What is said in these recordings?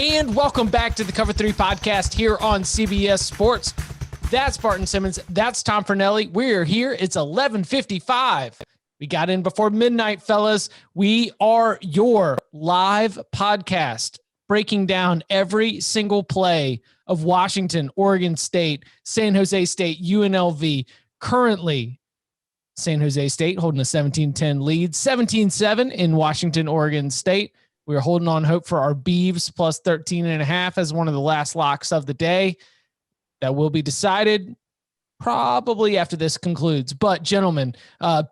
And welcome back to the Cover 3 podcast here on CBS Sports. That's Barton Simmons. That's Tom Fornelli. We're here. It's 11:55. We got in before midnight, fellas. We are your live podcast breaking down every single play of Washington, Oregon State, San Jose State, UNLV. Currently, San Jose State holding a 17-10 lead, 17-7 in Washington, Oregon State. We're holding on hope for our Beavs plus 13.5 as one of the last locks of the day. That will be decided probably after this concludes. But gentlemen,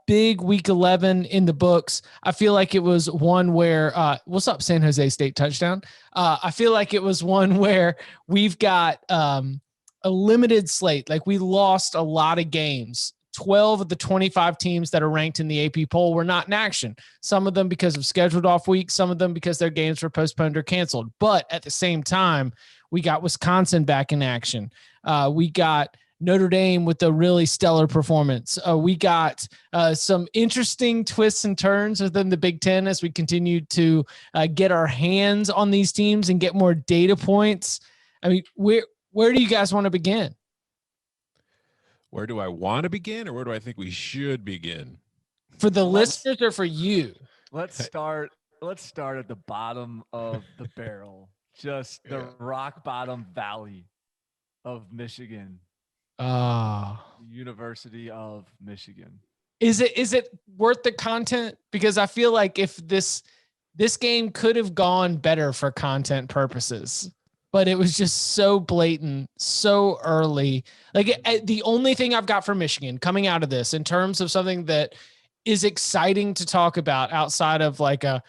big week 11 in the books. I feel like it was one where, what's up, San Jose State touchdown? I feel like it was one where we've got a limited slate. Like we lost a lot of games. 12 of the 25 teams that are ranked in the AP poll were not in action. Some of them because of scheduled off weeks, some of them because their games were postponed or canceled. But at the same time, we got Wisconsin back in action. We got Notre Dame with a really stellar performance. We got some interesting twists and turns within the Big Ten as we continue to get our hands on these teams and get more data points. I mean, where do you guys want to begin? Where do I want to begin, or where do I think we should begin? For the listeners or for you? Let's start at the bottom of the barrel, just the rock bottom valley of Michigan. University of Michigan. Is it worth the content? Because I feel like if this game could have gone better for content purposes, but it was just so blatant, so early. Like the only thing I've got for Michigan coming out of this in terms of something that is exciting to talk about outside of like and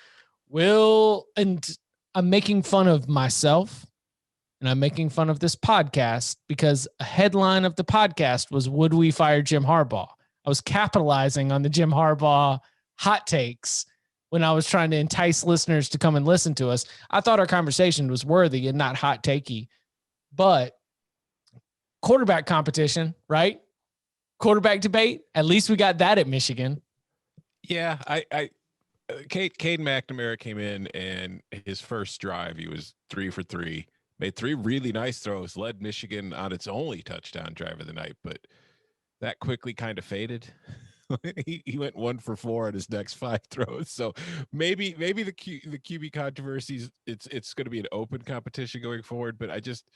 I'm making fun of myself and I'm making fun of this podcast because a headline of the podcast was, would we fire Jim Harbaugh? I was capitalizing on the Jim Harbaugh hot takes when I was trying to entice listeners to come and listen to us. I thought our conversation was worthy and not hot takey, but quarterback competition, right? Quarterback debate. At least we got that at Michigan. Yeah. Cade McNamara came in and his first drive, he was 3 for 3, made 3 really nice throws, led Michigan on its only touchdown drive of the night, but that quickly kind of faded. He went 1 for 4 on his next 5 throws. So maybe the QB controversies, it's going to be an open competition going forward. But I just,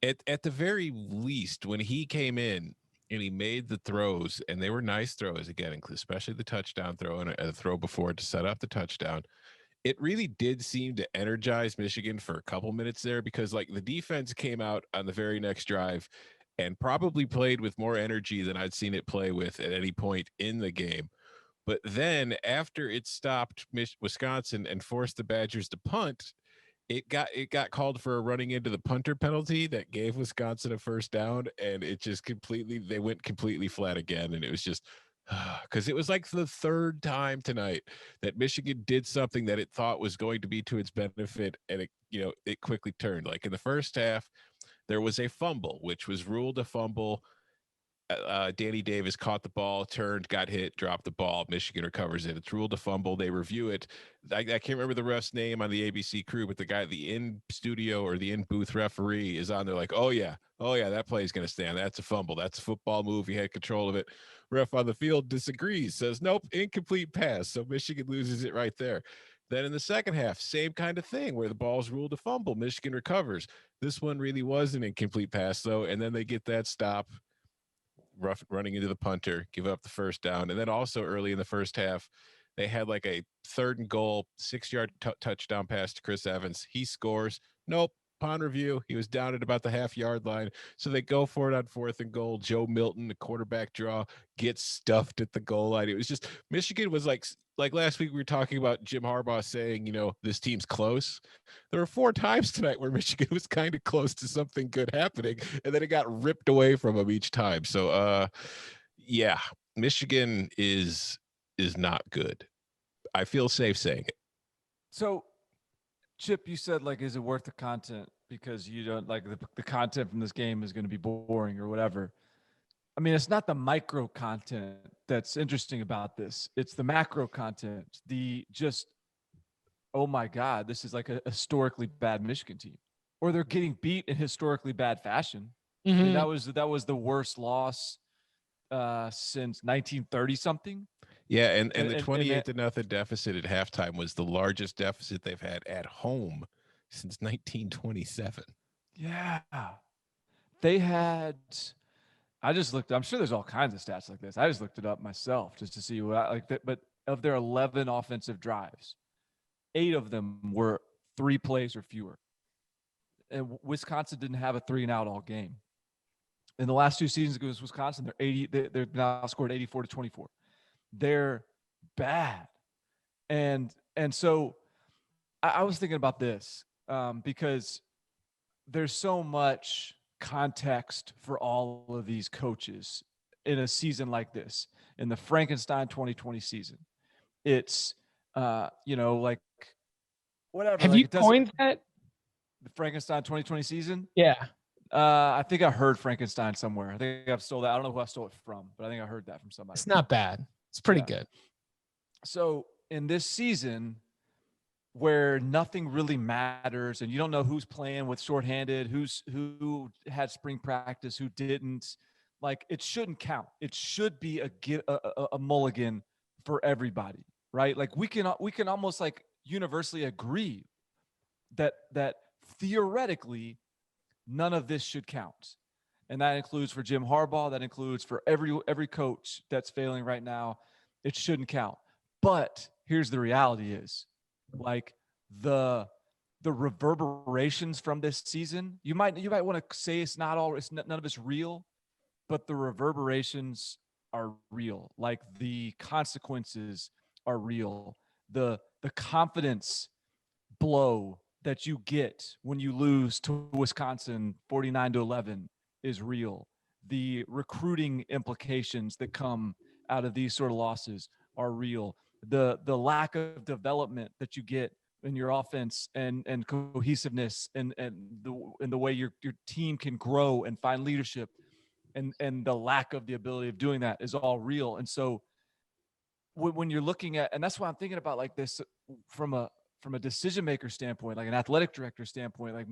at the very least, when he came in and he made the throws, and they were nice throws again, especially the touchdown throw and a throw before to set up the touchdown, it really did seem to energize Michigan for a couple minutes there, because like the defense came out on the very next drive and probably played with more energy than I'd seen it play with at any point in the game. But then after it stopped Wisconsin and forced the Badgers to punt, it got called for a running into the punter penalty that gave Wisconsin a first down, and it just they went completely flat again. And it was just, because it was like the third time tonight that Michigan did something that it thought was going to be to its benefit, and it quickly turned. Like in the first half, there was a fumble, which was ruled a fumble. Danny Davis caught the ball, turned, got hit, dropped the ball. Michigan recovers it. It's ruled a fumble. They review it. I can't remember the ref's name on the ABC crew, but the guy, the in-studio or the in-booth referee is on there like, oh, yeah, that play is going to stand. That's a fumble. That's a football move. He had control of it. Ref on the field disagrees, says, nope, incomplete pass. So Michigan loses it right there. Then in the second half, same kind of thing where the ball's ruled a fumble. Michigan recovers. This one really was an incomplete pass, though, and then they get that stop, running into the punter, give up the first down. And then also early in the first half, they had like a 3rd and goal, 6-yard touchdown pass to Chris Evans. He scores. Nope. Upon review, he was down at about the half-yard line. So they go for it on 4th and goal. Joe Milton, the quarterback draw, gets stuffed at the goal line. It was just, Michigan was like last week we were talking about Jim Harbaugh saying, this team's close. There were 4 times tonight where Michigan was kind of close to something good happening, and then it got ripped away from them each time. So, yeah, Michigan is not good. I feel safe saying it. So, Chip, you said, is it worth the content because you don't like the content from this game is going to be boring or whatever. I mean, it's not the micro content that's interesting about this. It's the macro content, the just oh my God, this is like a historically bad Michigan team, or they're getting beat in historically bad fashion. I mean, Mhm. that was the worst loss since 1930 something. Yeah, and the And 28 to nothing deficit at halftime was the largest deficit they've had at home since 1927. yeah, they had. I just looked. I'm sure there's all kinds of stats like this. I just looked it up myself just to see what like that. But of their 11 offensive drives, 8 of them were 3 plays or fewer. And Wisconsin didn't have a 3-and-out all game. In the last 2 seasons against Wisconsin, they're now scored 84 to 24. They're bad, and so I was thinking about this because there's so much context for all of these coaches in a season like this, in the Frankenstein 2020 season. It's like whatever, Have like you it doesn't. coined that? The Frankenstein 2020 season. Yeah. I think I heard Frankenstein somewhere. I think I've stole that. I don't know who I stole it from, but I think I heard that from somebody. It's not bad. It's pretty Yeah. good. So in this season, where nothing really matters, and you don't know who's playing with shorthanded, who had spring practice, who didn't, like it shouldn't count. It should be a mulligan for everybody, right? Like we can almost like universally agree that theoretically none of this should count. And that includes for Jim Harbaugh, that includes for every coach that's failing right now. It shouldn't count. But here's the reality is, like the reverberations from this season, you might want to say none of it's real, but the reverberations are real. Like the consequences are real. The confidence blow that you get when you lose to Wisconsin 49 to 11 is real. The recruiting implications that come out of these sort of losses are real. The lack of development that you get in your offense and cohesiveness and the way your team can grow and find leadership and the lack of the ability of doing that is all real. And so when you're looking at, and that's why I'm thinking about like this from a decision maker standpoint, like an athletic director standpoint, like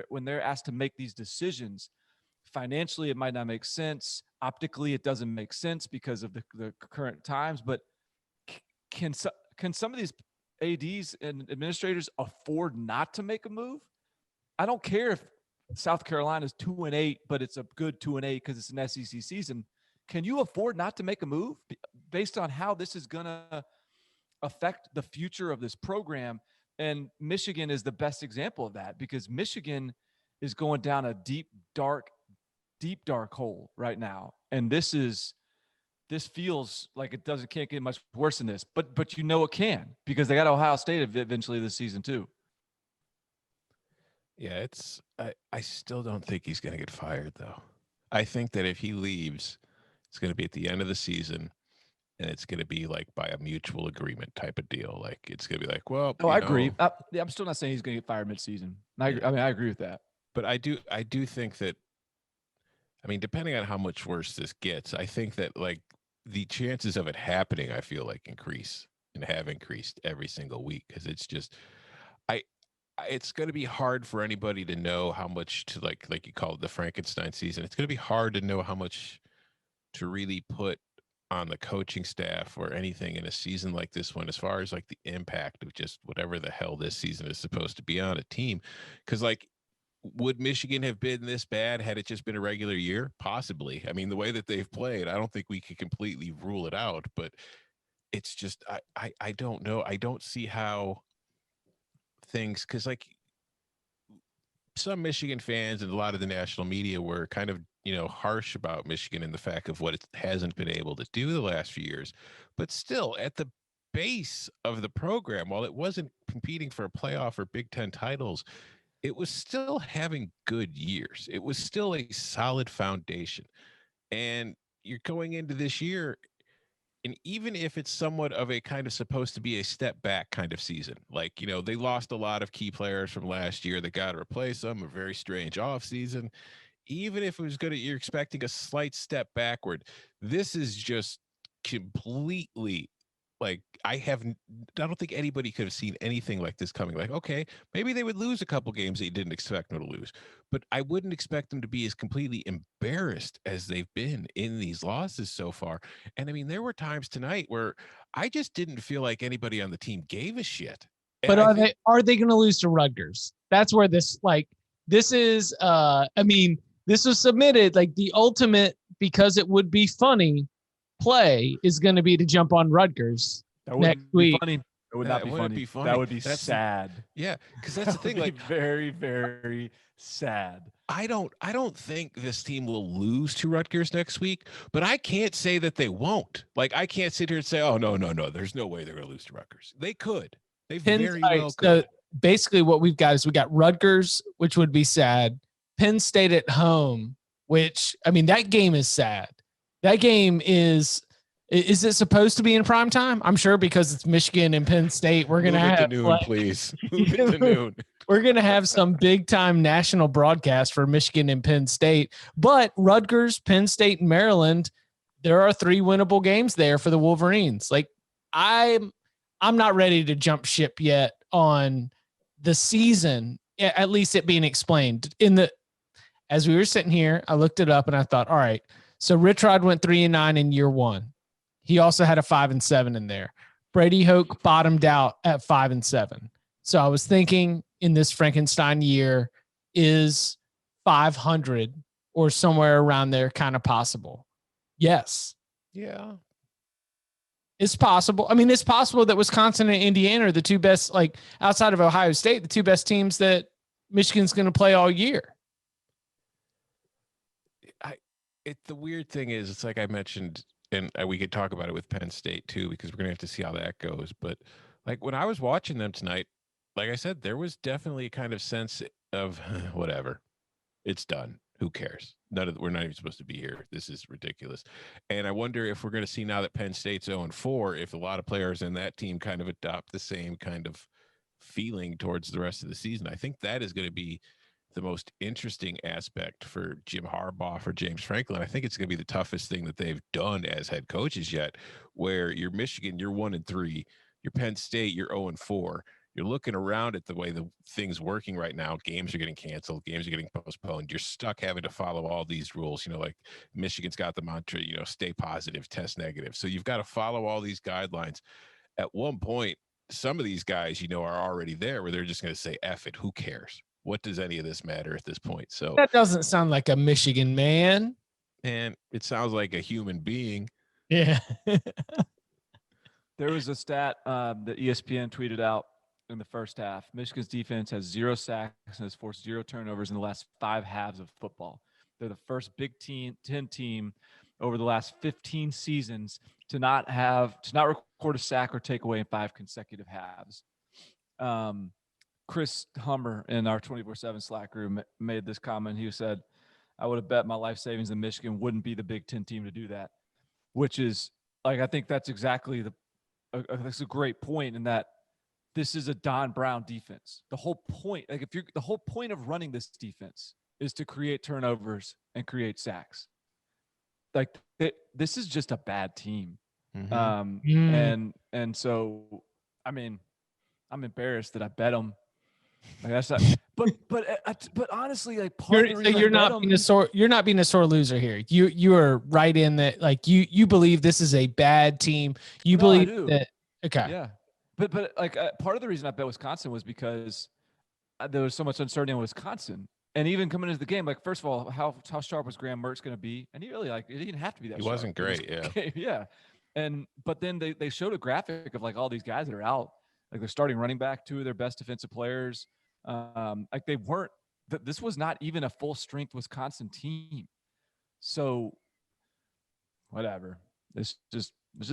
when they're asked to make these decisions, financially it might not make sense, optically it doesn't make sense because of the current times, but can some of these ads and administrators afford not to make a move? I don't care if South Carolina's 2-8, but it's a good 2-8 because it's an SEC season. Can you afford not to make a move based on how this is going to affect the future of this program? And Michigan is the best example of that, because Michigan is going down a deep, dark hole right now. And this feels like can't get much worse than this, but you know it can, because they got Ohio State eventually this season too. Yeah, I still don't think he's going to get fired though. I think that if he leaves, it's going to be at the end of the season, and it's going to be like by a mutual agreement type of deal. Like it's going to be like, well, I agree. I'm still not saying he's going to get fired mid-season. I agree with that. But I do think that, I mean, depending on how much worse this gets, I think that like the chances of it happening, I feel like increase and have increased every single week, because it's just, it's going to be hard for anybody to know how much to like you call it the Frankenstein season. It's going to be hard to know how much to really put on the coaching staff or anything in a season like this one, as far as like the impact of just whatever the hell this season is supposed to be on a team. Because like, would Michigan have been this bad had it just been a regular year? Possibly. I mean, the way that they've played, I don't think we could completely rule it out, but it's just, I don't know. I don't see how things, because like some Michigan fans and a lot of the national media were kind of, harsh about Michigan and the fact of what it hasn't been able to do the last few years. But still, at the base of the program, while it wasn't competing for a playoff or Big Ten titles, it was still having good years. It was still a solid foundation. And you're going into this year, and even if it's somewhat of a kind of supposed to be a step back kind of season, like, they lost a lot of key players from last year. They got to replace them, a very strange offseason. Even if it was good, you're expecting a slight step backward. This is just completely like I don't think anybody could have seen anything like this coming. Like, okay, maybe they would lose a couple games that you didn't expect them to lose, but I wouldn't expect them to be as completely embarrassed as they've been in these losses so far. And I mean, there were times tonight where I just didn't feel like anybody on the team gave a shit. And But I think are they going to lose to Rutgers? That's where this is. I mean, this was submitted like the ultimate, because it would be funny, play is going to be to jump on Rutgers next week. Funny. It would not be funny. That would be sad. Yeah, because that's the thing. Like, very, very sad. I don't think this team will lose to Rutgers next week, but I can't say that they won't. Like, I can't sit here and say, oh, no, there's no way they're going to lose to Rutgers. They could. They very well could. So basically what we've got is we got Rutgers, which would be sad. Penn State at home, which, I mean, that game is sad. That game is it supposed to be in prime time? I'm sure, because it's Michigan and Penn State. We're going to have noon, please. Move it to noon. We're going to have some big time national broadcast for Michigan and Penn State, but Rutgers, Penn State, and Maryland, there are 3 winnable games there for the Wolverines. Like, I'm not ready to jump ship yet on the season, at least it being explained. As we were sitting here, I looked it up and I thought, all right, so Rich Rod went 3-9 in year 1. He also had a 5-7 in there. Brady Hoke bottomed out at 5-7. So I was thinking, in this Frankenstein year, is 500 or somewhere around there kind of possible? Yes. Yeah. It's possible. I mean, it's possible that Wisconsin and Indiana are the 2 best, like outside of Ohio State, the 2 best teams that Michigan's going to play all year. The weird thing is, it's like I mentioned, and we could talk about it with Penn State too, because we're going to have to see how that goes. But like when I was watching them tonight, like I said, there was definitely a kind of sense of whatever, it's done. Who cares? We're not even supposed to be here. This is ridiculous. And I wonder if we're going to see, now that Penn State's 0-4, if a lot of players in that team kind of adopt the same kind of feeling towards the rest of the season. I think that is going to be the most interesting aspect for Jim Harbaugh, for James Franklin. I think it's going to be the toughest thing that they've done as head coaches yet, where you're Michigan, you're 1-3, you're Penn State, you're 0-4. You're looking around at the way the thing's working right now. Games are getting canceled. Games are getting postponed. You're stuck having to follow all these rules. Like Michigan's got the mantra, stay positive, test negative. So you've got to follow all these guidelines. At one point, some of these guys, are already there where they're just going to say, F it. Who cares? What does any of this matter at this point? So that doesn't sound like a Michigan man. And it sounds like a human being. Yeah. There was a stat that ESPN tweeted out in the first half. Michigan's defense has 0 sacks and has forced 0 turnovers in the last 5 halves of football. They're the first Big 10 team over the last 15 seasons to not record a sack or takeaway in 5 consecutive halves. Chris Hummer in our 24/7 Slack room made this comment. He said, I would have bet my life savings that Michigan wouldn't be the Big 10 team to do that, which is like, I think that's exactly that's a great point, in that this is a Don Brown defense. The whole point, the whole point of running this defense is to create turnovers and create sacks. Like, this is just a bad team. Mm-hmm. And so, I mean, I'm embarrassed that I bet them. Like, that's not, but honestly, like, you're not being a sore loser here. You are right in that. Like, you believe this is a bad team. You believe that. Okay. Yeah. But like, part of the reason I bet Wisconsin was because there was so much uncertainty in Wisconsin. And even coming into the game, like, first of all, how sharp was Graham Mertz going to be? And he really, like, it didn't have to be that sharp. He wasn't great, yeah. Yeah. But then they showed a graphic of, like, all these guys that are out. Like, they're starting running back, 2 of their best defensive players. Like, they weren't – this was not even a full-strength Wisconsin team. So, whatever. It's just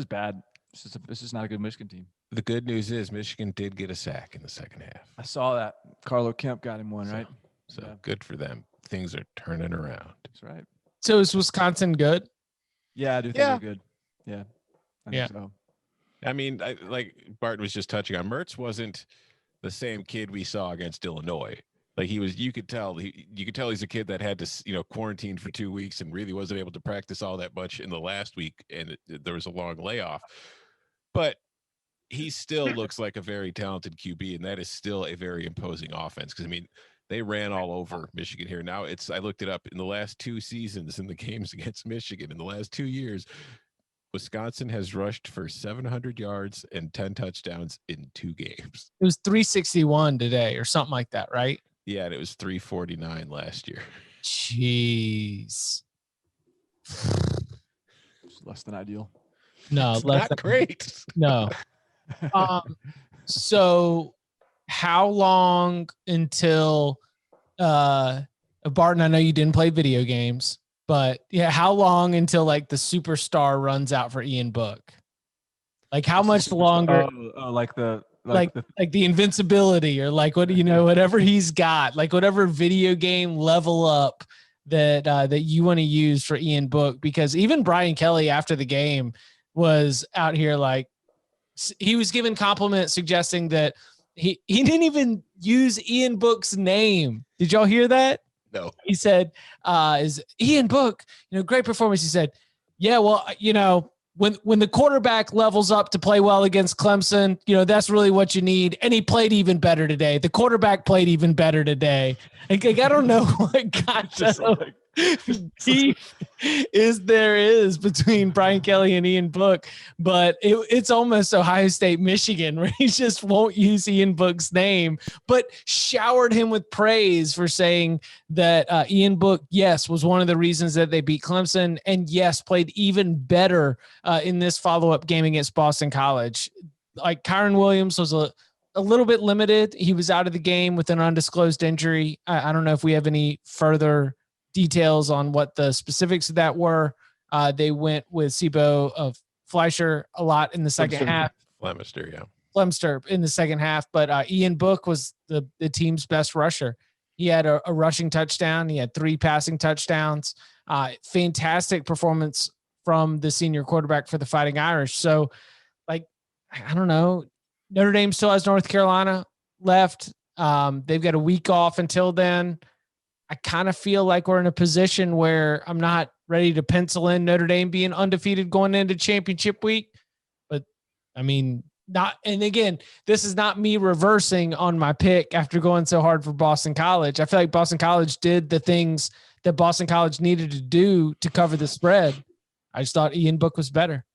bad. It's just not a good Michigan team. The good news is Michigan did get a sack in the second half. I saw that. Carlo Kemp got him one, right? So good for them. Things are turning around. That's right. So is Wisconsin good? Yeah, I do think they're good. Yeah. I think so. I mean, like Barton was just touching on, Mertz wasn't the same kid we saw against Illinois. Like, you could tell he's a kid that had to, quarantine for 2 weeks and really wasn't able to practice all that much in the last week. And there was a long layoff. But he still looks like a very talented QB, and that is still a very imposing offense. Because I mean, they ran all over Michigan here. Now I looked it up in the last 2 seasons in the games against Michigan in the last 2 years. Wisconsin has rushed for 700 yards and 10 touchdowns in 2 games. It was 361 today or something like that, right? Yeah, and it was 349 last year. Jeez. It's less than ideal. No, It's not great. No. So how long until Barton, I know you didn't play video games, but yeah, how long until like the superstar runs out for Ian Book? Like how much longer? Like the invincibility or like what whatever he's got, like whatever video game level up that you want to use for Ian Book, because even Brian Kelly after the game was out here like he was giving compliments suggesting that he didn't even use Ian Book's name. Did y'all hear that? No. He said, is Ian Book, great performance. He said, yeah, well, when the quarterback levels up to play well against Clemson, that's really what you need. And he played even better today. The quarterback played even better today. Like, I don't know what beef is between Brian Kelly and Ian Book, but it's almost Ohio State, Michigan, where he just won't use Ian Book's name, but showered him with praise for saying that Ian Book, yes, was one of the reasons that they beat Clemson, and yes, played even better in this follow-up game against Boston College. Like Kyron Williams was a little bit limited. He was out of the game with an undisclosed injury. I don't know if we have any further details on what the specifics of that were. They went with Sibo of Fleischer a lot in the second half. Flemster in the second half, but Ian Book was the team's best rusher. He had a rushing touchdown. He had 3 passing touchdowns. Fantastic performance from the senior quarterback for the Fighting Irish. So, like, I don't know. Notre Dame still has North Carolina left. They've got a week off until then. I kind of feel like we're in a position where I'm not ready to pencil in Notre Dame being undefeated going into championship week. But I mean, and again, this is not me reversing on my pick after going so hard for Boston College. I feel like Boston College did the things that Boston College needed to do to cover the spread. I just thought Ian Book was better.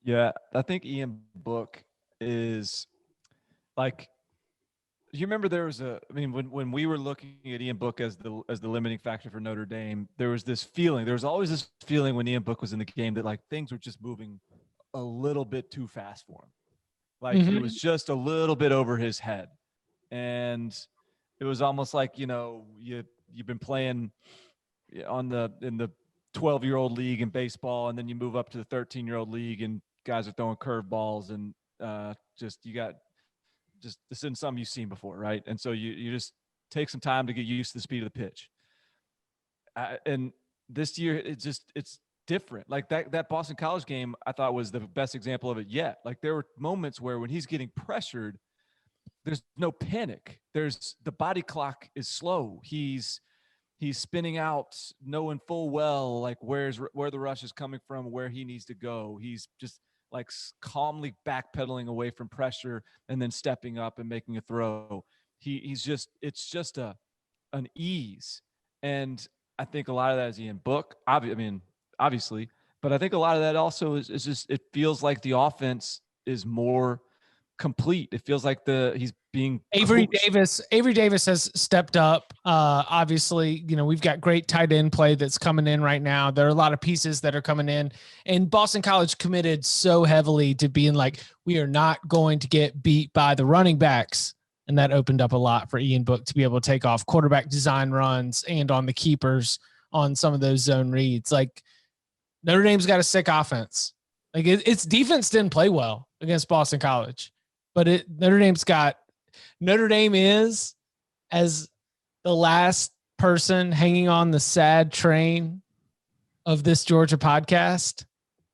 Yeah, I think Ian Book is like, you remember there was when we were looking at Ian Book as the limiting factor for Notre Dame, there was always this feeling when Ian Book was in the game that like things were just moving a little bit too fast for him. Like He was just a little bit over his head. And it was almost like, you've been playing in the 12-year-old league in baseball, and then you move up to the 13-year-old league and guys are throwing curveballs, and this isn't something you've seen before, right? And so you just take some time to get used to the speed of the pitch. And this year, it's different. Like that Boston College game, I thought was the best example of it yet. Like there were moments where when he's getting pressured, there's no panic. The body clock is slow. He's spinning out, knowing full well like where the rush is coming from, where he needs to go. He's just like calmly backpedaling away from pressure and then stepping up and making a throw. It's just an ease. And I think a lot of that is Ian Book. Obviously, but I think a lot of that also is just, it feels like the offense is more complete. It feels like he's being Avery coached. Davis has stepped up. Obviously, we've got great tight end play that's coming in right now. There are a lot of pieces that are coming in, and Boston College committed so heavily to being like, we are not going to get beat by the running backs. And that opened up a lot for Ian Book to be able to take off quarterback design runs and on the keepers on some of those zone reads. Like Notre Dame's got a sick offense. Like its defense didn't play well against Boston College. But Notre Dame is, as the last person hanging on the sad train of this Georgia podcast,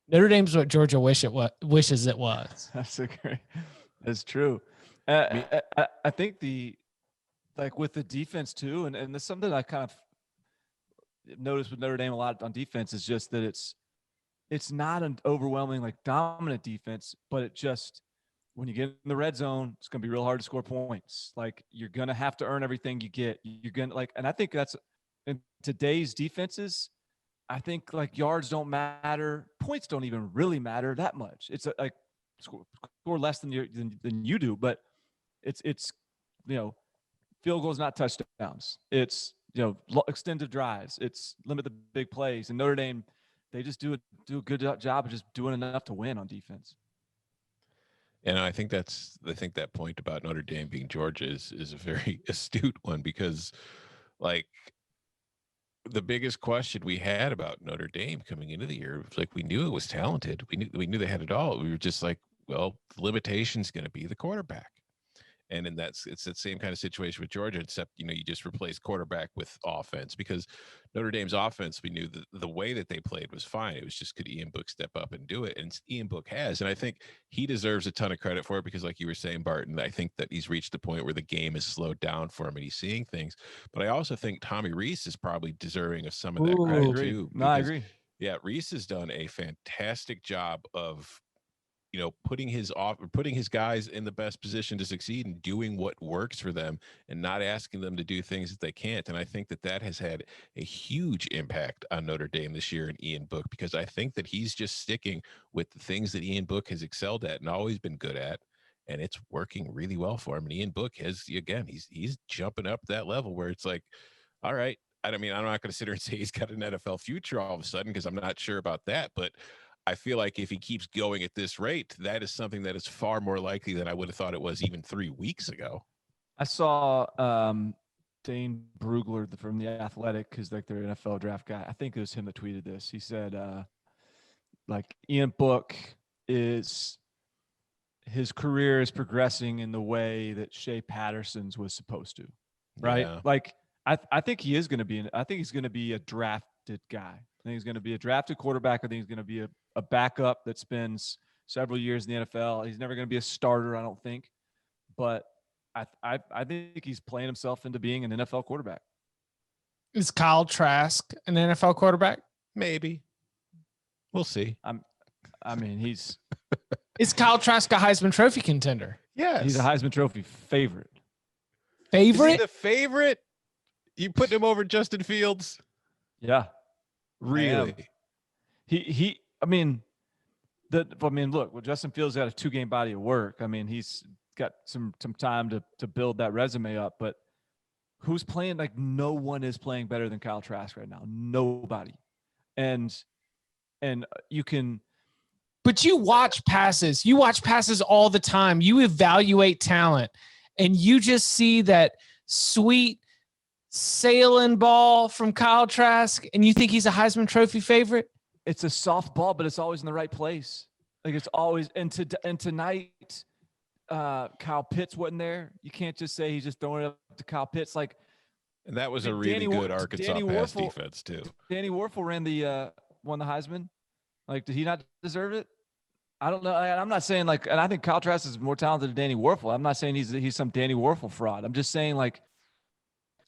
Notre Dame's what Georgia wishes it was. That's true. I think with the defense too, and there's something I kind of noticed with Notre Dame a lot on defense is just that it's not an overwhelming, like dominant defense, but it just when you get in the red zone, it's going to be real hard to score points. Like, you're going to have to earn everything you get. You're going to like, and I think that's in today's defenses. I think like yards don't matter. Points don't even really matter that much. It's like score less than you do, but it's field goals, not touchdowns. It's extended drives. It's limit the big plays. And Notre Dame, they just do a good job of just doing enough to win on defense. And I think that point about Notre Dame being Georgia is a very astute one, because like the biggest question we had about Notre Dame coming into the year was like, we knew it was talented. We knew they had it all. We were just like, well, the limitation's going to be the quarterback. And it's that same kind of situation with Georgia, except, you just replace quarterback with offense, because Notre Dame's offense, we knew that the way that they played was fine. It was just, could Ian Book step up and do it? And Ian Book has. And I think he deserves a ton of credit for it, because like you were saying, Barton, I think that he's reached the point where the game is slowed down for him and he's seeing things. But I also think Tommy Rees is probably deserving of some of that credit too. No, I agree. Yeah, Rees has done a fantastic job of putting his guys in the best position to succeed and doing what works for them and not asking them to do things that they can't. And I think that has had a huge impact on Notre Dame this year and Ian Book, because I think that he's just sticking with the things that Ian Book has excelled at and always been good at. And it's working really well for him. And Ian Book has, again, he's jumping up that level where it's like, all right. I mean, I'm not going to sit here and say he's got an NFL future all of a sudden, because I'm not sure about that. But I feel like if he keeps going at this rate, that is something that is far more likely than I would have thought it was even 3 weeks ago. I saw Dane Brugler from The Athletic, because like their NFL draft guy, I think it was him that tweeted this. He said, like, Ian Book his career is progressing in the way that Shea Patterson's was supposed to, right? Yeah. Like, I think he is going to be I think he's going to be a drafted guy. I think he's going to be a drafted quarterback. I think he's going to be a backup that spends several years in the NFL. He's never going to be a starter, I don't think. But I think he's playing himself into being an NFL quarterback. Is Kyle Trask an NFL quarterback? Maybe. We'll see. I mean, Is Kyle Trask a Heisman Trophy contender? Yes. He's a Heisman Trophy favorite. Favorite? Is he the favorite? You putting him over Justin Fields? Yeah. Really? I mean, look, well, Justin Fields got a 2-game body of work. I mean, he's got some time to build that resume up, but who's playing? Like, no one is playing better than Kyle Trask right now. Nobody. And you can, but you watch passes. You watch passes all the time. You evaluate talent, and you just see that sweet sailing ball from Kyle Trask, and you think he's a Heisman Trophy favorite? It's a soft ball, but it's always in the right place. Like, it's always. And tonight, Kyle Pitts wasn't there. You can't just say he's just throwing it up to Kyle Pitts. Like, And that was a really good Arkansas pass defense too. Danny Werfel won the Heisman. Like, did he not deserve it? I don't know. I'm not saying like, and I think Kyle Trask is more talented than Danny Werfel. I'm not saying he's some Danny Werfel fraud. I'm just saying, like,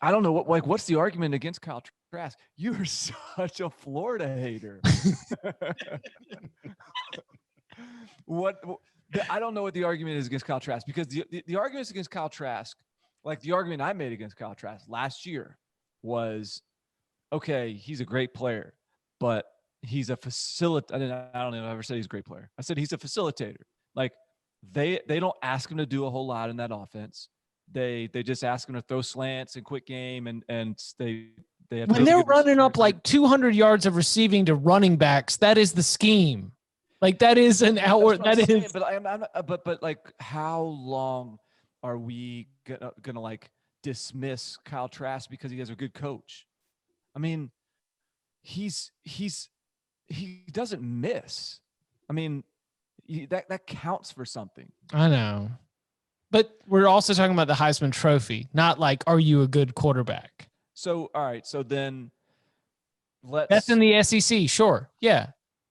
I don't know what's the argument against Kyle Trask? You're such a Florida hater. I don't know what the argument is against Kyle Trask, because the arguments against Kyle Trask, like the argument I made against Kyle Trask last year was, okay, he's a great player, but he's a facilitator. I don't know if I ever said he's a great player. I said he's a facilitator. Like, they don't ask him to do a whole lot in that offense. They just ask him to throw slants and quick game, and they have when they're running up like 200 yards of receiving to running backs. That is the scheme. Like, that is an outward. That is. But like, how long are we gonna like dismiss Kyle Trask because he has a good coach? I mean, he doesn't miss. I mean, that counts for something. I know. But we're also talking about the Heisman Trophy, not like, are you a good quarterback? So, all right. So then that's in the SEC. Sure. Yeah.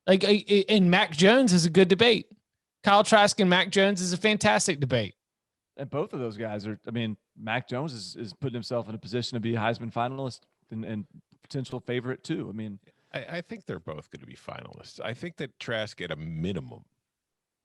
Like, and Mac Jones is a good debate. Kyle Trask and Mac Jones is a fantastic debate. And both of those guys are, I mean, Mac Jones is putting himself in a position to be a Heisman finalist and potential favorite too. I mean, I think they're both going to be finalists. I think that Trask at a minimum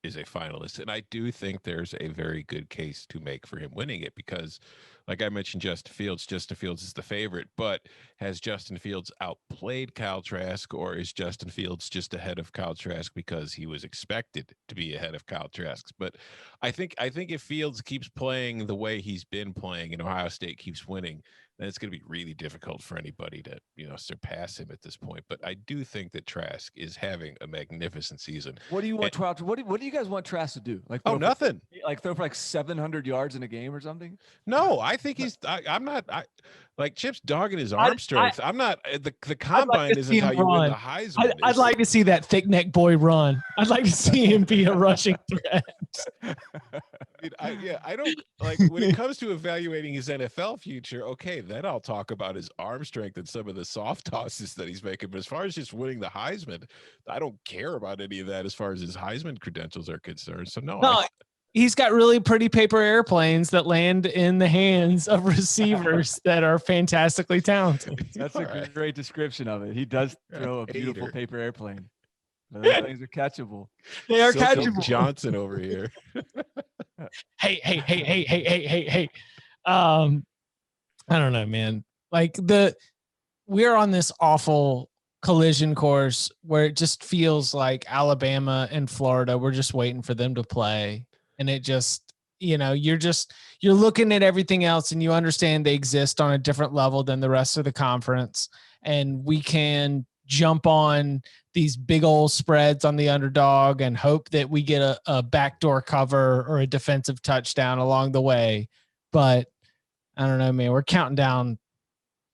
is a finalist. And I do think there's a very good case to make for him winning it because, like I mentioned, Justin Fields is the favorite, but has Justin Fields outplayed Kyle Trask, or is Justin Fields just ahead of Kyle Trask because he was expected to be ahead of Kyle Trask? But I think if Fields keeps playing the way he's been playing and Ohio State keeps winning, then it's going to be really difficult for anybody to, surpass him at this point. But I do think that Trask is having a magnificent season. What do you want Trask? What do you guys want Trask to do? Like nothing. Throw for 700 yards in a game or something? No, I think he's. I'm not. Like Chip's dogging his arm strength. I'm not. The combine isn't how you win the Heisman. I'd like to see that thick neck boy run. I'd like to see him be a rushing threat. I don't like when it comes to evaluating his NFL future. Okay, then I'll talk about his arm strength and some of the soft tosses that he's making. But as far as just winning the Heisman, I don't care about any of that as far as his Heisman credentials are concerned. So no. He's got really pretty paper airplanes that land in the hands of receivers that are fantastically talented. That's a great description of it. He does throw a beautiful paper airplane. Those things are catchable. They are catchable. Johnson over here. Hey. I don't know, man. Like we're on this awful collision course where it just feels like Alabama and Florida, we're just waiting for them to play. And it just, you're looking at everything else and you understand they exist on a different level than the rest of the conference. And we can jump on these big old spreads on the underdog and hope that we get a backdoor cover or a defensive touchdown along the way. But I don't know, man, we're counting down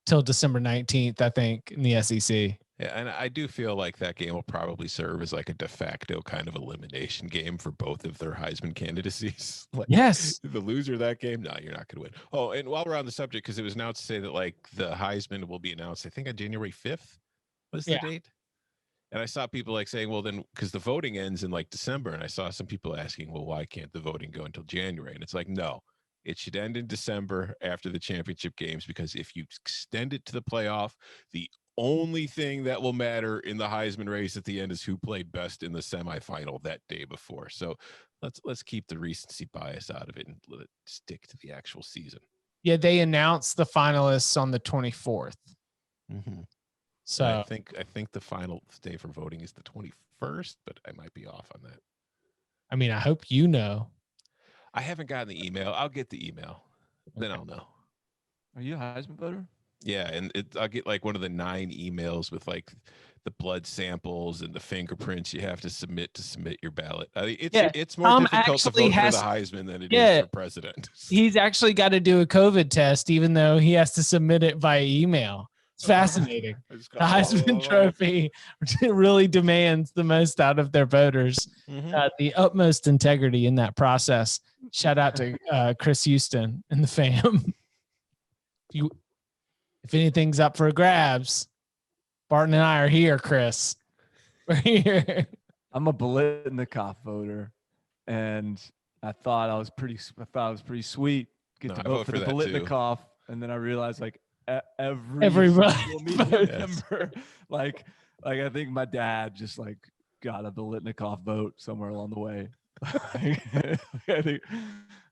till December 19th, I think, in the SEC. Yeah, and I do feel like that game will probably serve as like a de facto kind of elimination game for both of their Heisman candidacies. Yes. The loser of that game, no, you're not going to win. Oh, and while we're on the subject, because it was announced to say that like the Heisman will be announced, I think on January 5th was the date. And I saw people like saying, well, then because the voting ends in like December. And I saw some people asking, well, why can't the voting go until January? And it's like, no, it should end in December after the championship games, because if you extend it to the playoff, the only thing that will matter in the Heisman race at the end is who played best in the semifinal that day before. So let's keep the recency bias out of it and let it stick to the actual season. Yeah, they announced the finalists on the 24th. Mm-hmm. So I think the final day for voting is the 21st, but I might be off on that. I mean, I hope you know. I haven't gotten the email. I'll get the email. Then I'll know. Are you a Heisman voter? Yeah, and I'll get like one of the 9 emails with like the blood samples and the fingerprints you have to submit your ballot. I mean, it's more difficult to vote for the Heisman than it is for president. He's actually got to do a COVID test, even though he has to submit it via email. It's fascinating. The Heisman Trophy really demands the most out of their voters, the utmost integrity in that process. Shout out to Chris Houston and the fam. If anything's up for grabs, Barton and I are here, Chris. We're here. I'm a Biletnikoff voter, and I thought I was pretty sweet. Get to vote for the Biletnikoff, and then I realized like every member, like I think my dad just like got a Biletnikoff vote somewhere along the way. I think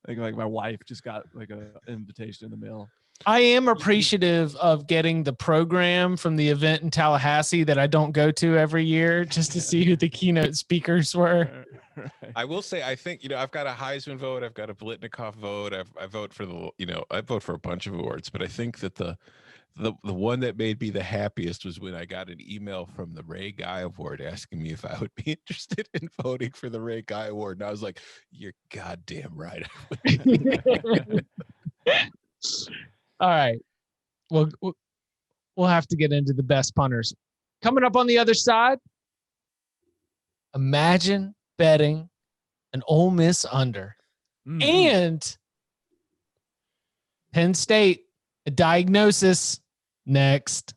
like my wife just got like an invitation in the mail. I am appreciative of getting the program from the event in Tallahassee that I don't go to every year just to see who the keynote speakers were. I will say, I think, I've got a Heisman vote. I've got a Biletnikoff vote. I vote for I vote for a bunch of awards, but I think that the one that made me the happiest was when I got an email from the Ray Guy Award asking me if I would be interested in voting for the Ray Guy Award. And I was like, you're goddamn right. All right. Well, we'll have to get into the best punters. Coming up on the other side, imagine betting an Ole Miss under. And Penn State, a diagnosis next.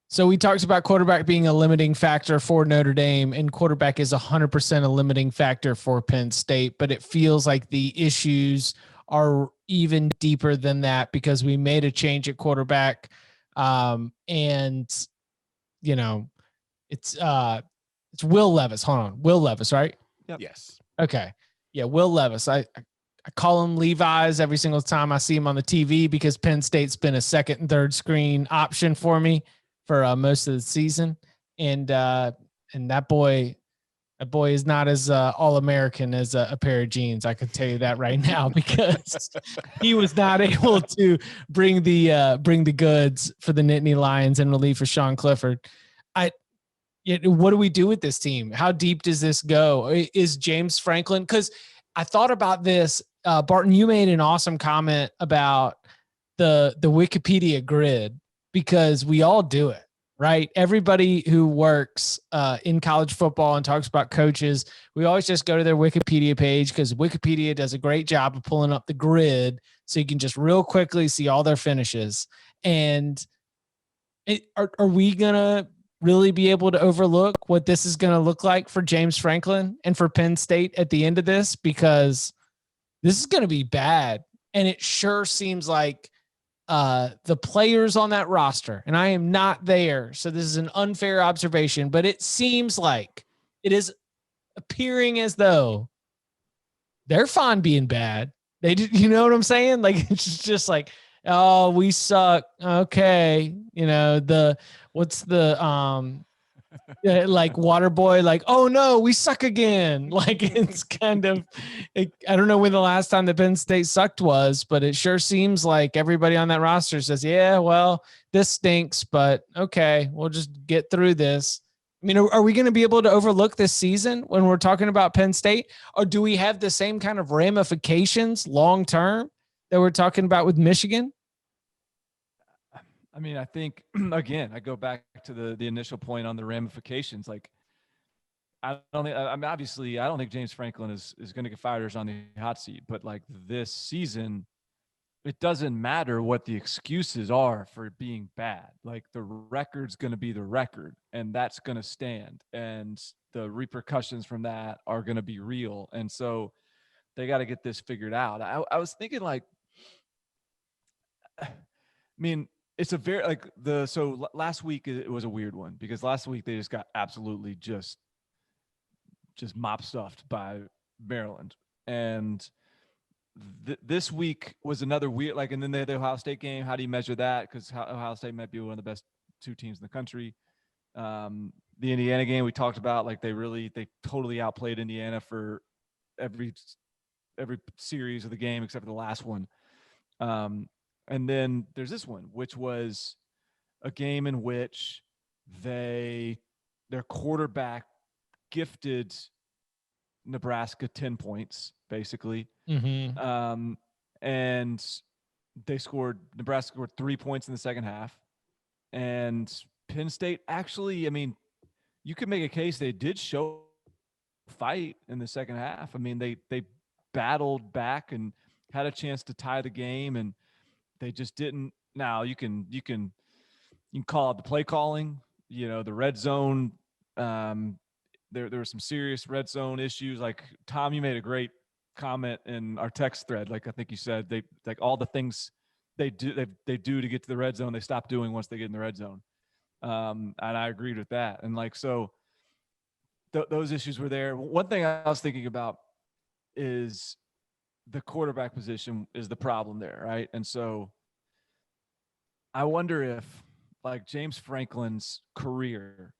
So we talked about quarterback being a limiting factor for Notre Dame, and quarterback is 100% a limiting factor for Penn State, but it feels like the issues are even deeper than that because we made a change at quarterback. And it's It's Will Levis. Hold on. Will Levis, right? Yep. Yes. Okay. Yeah, Will Levis. I call him Levi's every single time I see him on the TV because Penn State's been a second and third screen option for me for most of the season. And that boy is not as all-American as a pair of jeans. I can tell you that right now because he was not able to bring the goods for the Nittany Lions in relief for Sean Clifford. What do we do with this team? How deep does this go? Is James Franklin? Because I thought about this. Barton, you made an awesome comment about the Wikipedia grid because we all do it, right? Everybody who works in college football and talks about coaches, we always just go to their Wikipedia page because Wikipedia does a great job of pulling up the grid so you can just real quickly see all their finishes. And are we going to really be able to overlook what this is going to look like for James Franklin and for Penn State at the end of this? Because this is going to be bad. And it sure seems like the players on that roster, and I am not there, so this is an unfair observation, but it seems like it is appearing as though they're fine being bad. You know what I'm saying? Like, it's just like, oh, we suck. Okay. What's the like water boy, like, oh no, we suck again. Like, it's kind of, I don't know when the last time that Penn State sucked was, but it sure seems like everybody on that roster says, yeah, well, this stinks, but okay, we'll just get through this. I mean, are we going to be able to overlook this season when we're talking about Penn State, or do we have the same kind of ramifications long-term that we're talking about with Michigan? I mean, I think, again, I go back to the initial point on the ramifications. Like, I mean, obviously, I don't think James Franklin is going to get fired or is on the hot seat. But, like, this season, it doesn't matter what the excuses are for being bad. Like, the record's going to be the record, and that's going to stand. And the repercussions from that are going to be real. And so they got to get this figured out. I was thinking, like, I mean, it's a very so last week it was a weird one because last week they just got absolutely just mop stuffed by Maryland, and this week was another weird, like, and then they had the Ohio State game. How do you measure that? Because Ohio State might be one of the best two teams in the country. The Indiana game we talked about, like, they totally outplayed Indiana for every series of the game except for the last one. And then there's this one, which was a game in which their quarterback gifted Nebraska 10 points, basically. Mm-hmm. And Nebraska scored 3 points in the second half. And Penn State actually, I mean, you could make a case they did show fight in the second half. I mean, they battled back and had a chance to tie the game, and they just didn't. Now you can call out the play calling, the red zone. There were some serious red zone issues. Like, Tom, you made a great comment in our text thread. Like, I think you said they, like, all the things they do to get to the red zone, they stop doing once they get in the red zone. And I agreed with that. And, like, so those issues were there. One thing I was thinking about is the quarterback position is the problem there, right? And so I wonder if, like, James Franklin's career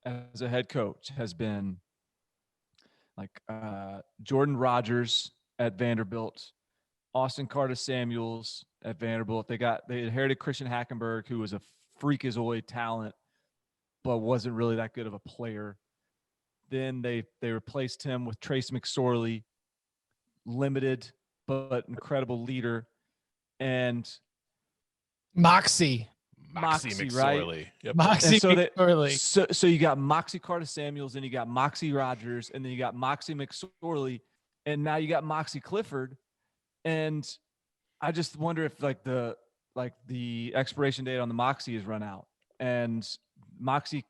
as a head coach has been like Jordan Rodgers at Vanderbilt, Austin Carter-Samuels at Vanderbilt. They inherited Christian Hackenberg, who was a freakazoid talent, but wasn't really that good of a player. Then they replaced him with Trace McSorley, limited but incredible leader, and Moxie, McSorley. Right? Yep. Moxie McSorley. So you got Moxie Carter-Samuels, and you got Moxie Rodgers, and then you got Moxie McSorley, and now you got Moxie Clifford. And I just wonder if, like, the expiration date on the Moxie has run out, and Moxie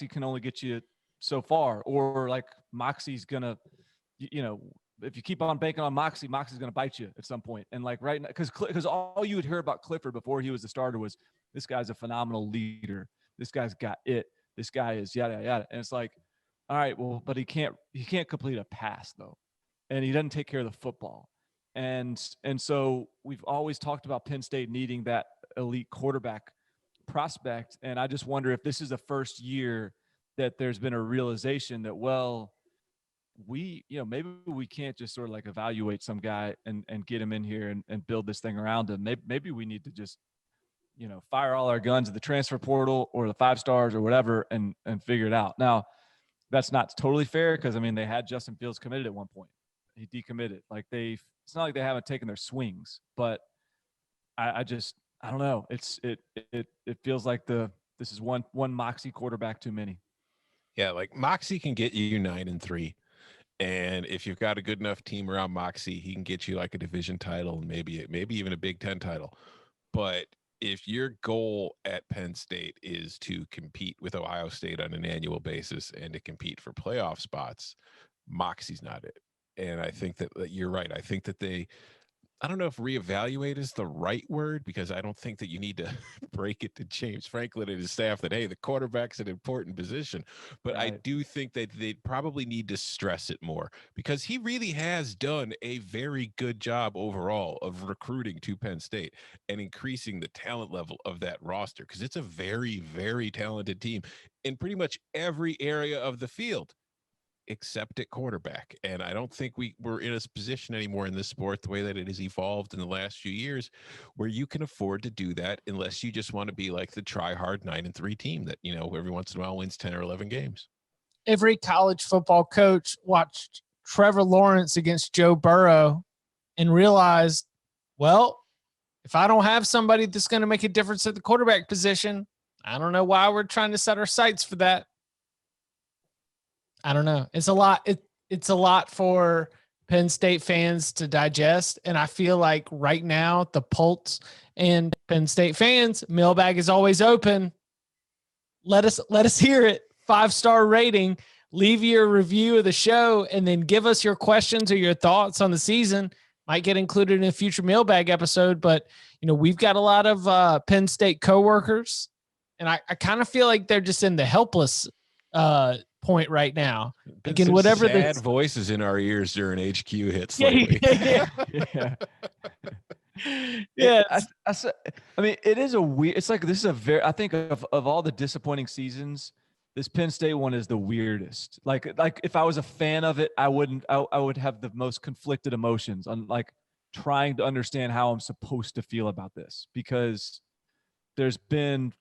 can only get you so far, or, like, Moxie's gonna, if you keep on banking on Moxie's going to bite you at some point. And, like, right now, because all you would hear about Clifford before he was the starter was, this guy's a phenomenal leader. This guy's got it. This guy is yada, yada. And it's like, All right, well, but he can't complete a pass though, and he doesn't take care of the football, and so we've always talked about Penn State needing that elite quarterback prospect, and I just wonder if this is the first year that there's been a realization that, well, maybe we can't just sort of like evaluate some guy and get him in here and build this thing around him. Maybe we need to just, fire all our guns at the transfer portal or the 5 stars or whatever and figure it out. Now, that's not totally fair because, I mean, they had Justin Fields committed at one point. He decommitted. It's not like they haven't taken their swings, but I don't know. It feels like this is one moxie quarterback too many. Yeah, like Moxie can get you 9-3. And if you've got a good enough team around Moxie, he can get you like a division title and maybe even a Big Ten title. But if your goal at Penn State is to compete with Ohio State on an annual basis and to compete for playoff spots, Moxie's not it. And I think that you're right. I think that I don't know if reevaluate is the right word, because I don't think that you need to break it to James Franklin and his staff that, hey, the quarterback's an important position. But right. I do think that they probably need to stress it more, because he really has done a very good job overall of recruiting to Penn State and increasing the talent level of that roster, because it's a very, very talented team in pretty much every area of the field, except at quarterback. And I don't think we're in a position anymore in this sport, the way that it has evolved in the last few years, where you can afford to do that unless you just want to be like the try-hard 9-3 team that, every once in a while wins 10 or 11 games. Every college football coach watched Trevor Lawrence against Joe Burrow and realized, well, if I don't have somebody that's going to make a difference at the quarterback position, I don't know why we're trying to set our sights for that. I don't know. It's a lot. It's a lot for Penn State fans to digest. And I feel like right now the Pulse and Penn State fans, mailbag is always open. Let us hear it. 5-star rating. Leave your review of the show and then give us your questions or your thoughts on the season. Might get included in a future mailbag episode, but we've got a lot of Penn State coworkers, and I kind of feel like they're just in the helpless point right now. Again, whatever sad voices in our ears during HQ hits. Yeah. Yeah. I mean, it is a weird. It's like this is a very. I think of all the disappointing seasons, this Penn State one is the weirdest. Like if I was a fan of it, I would have the most conflicted emotions on like trying to understand how I'm supposed to feel about this, because there's been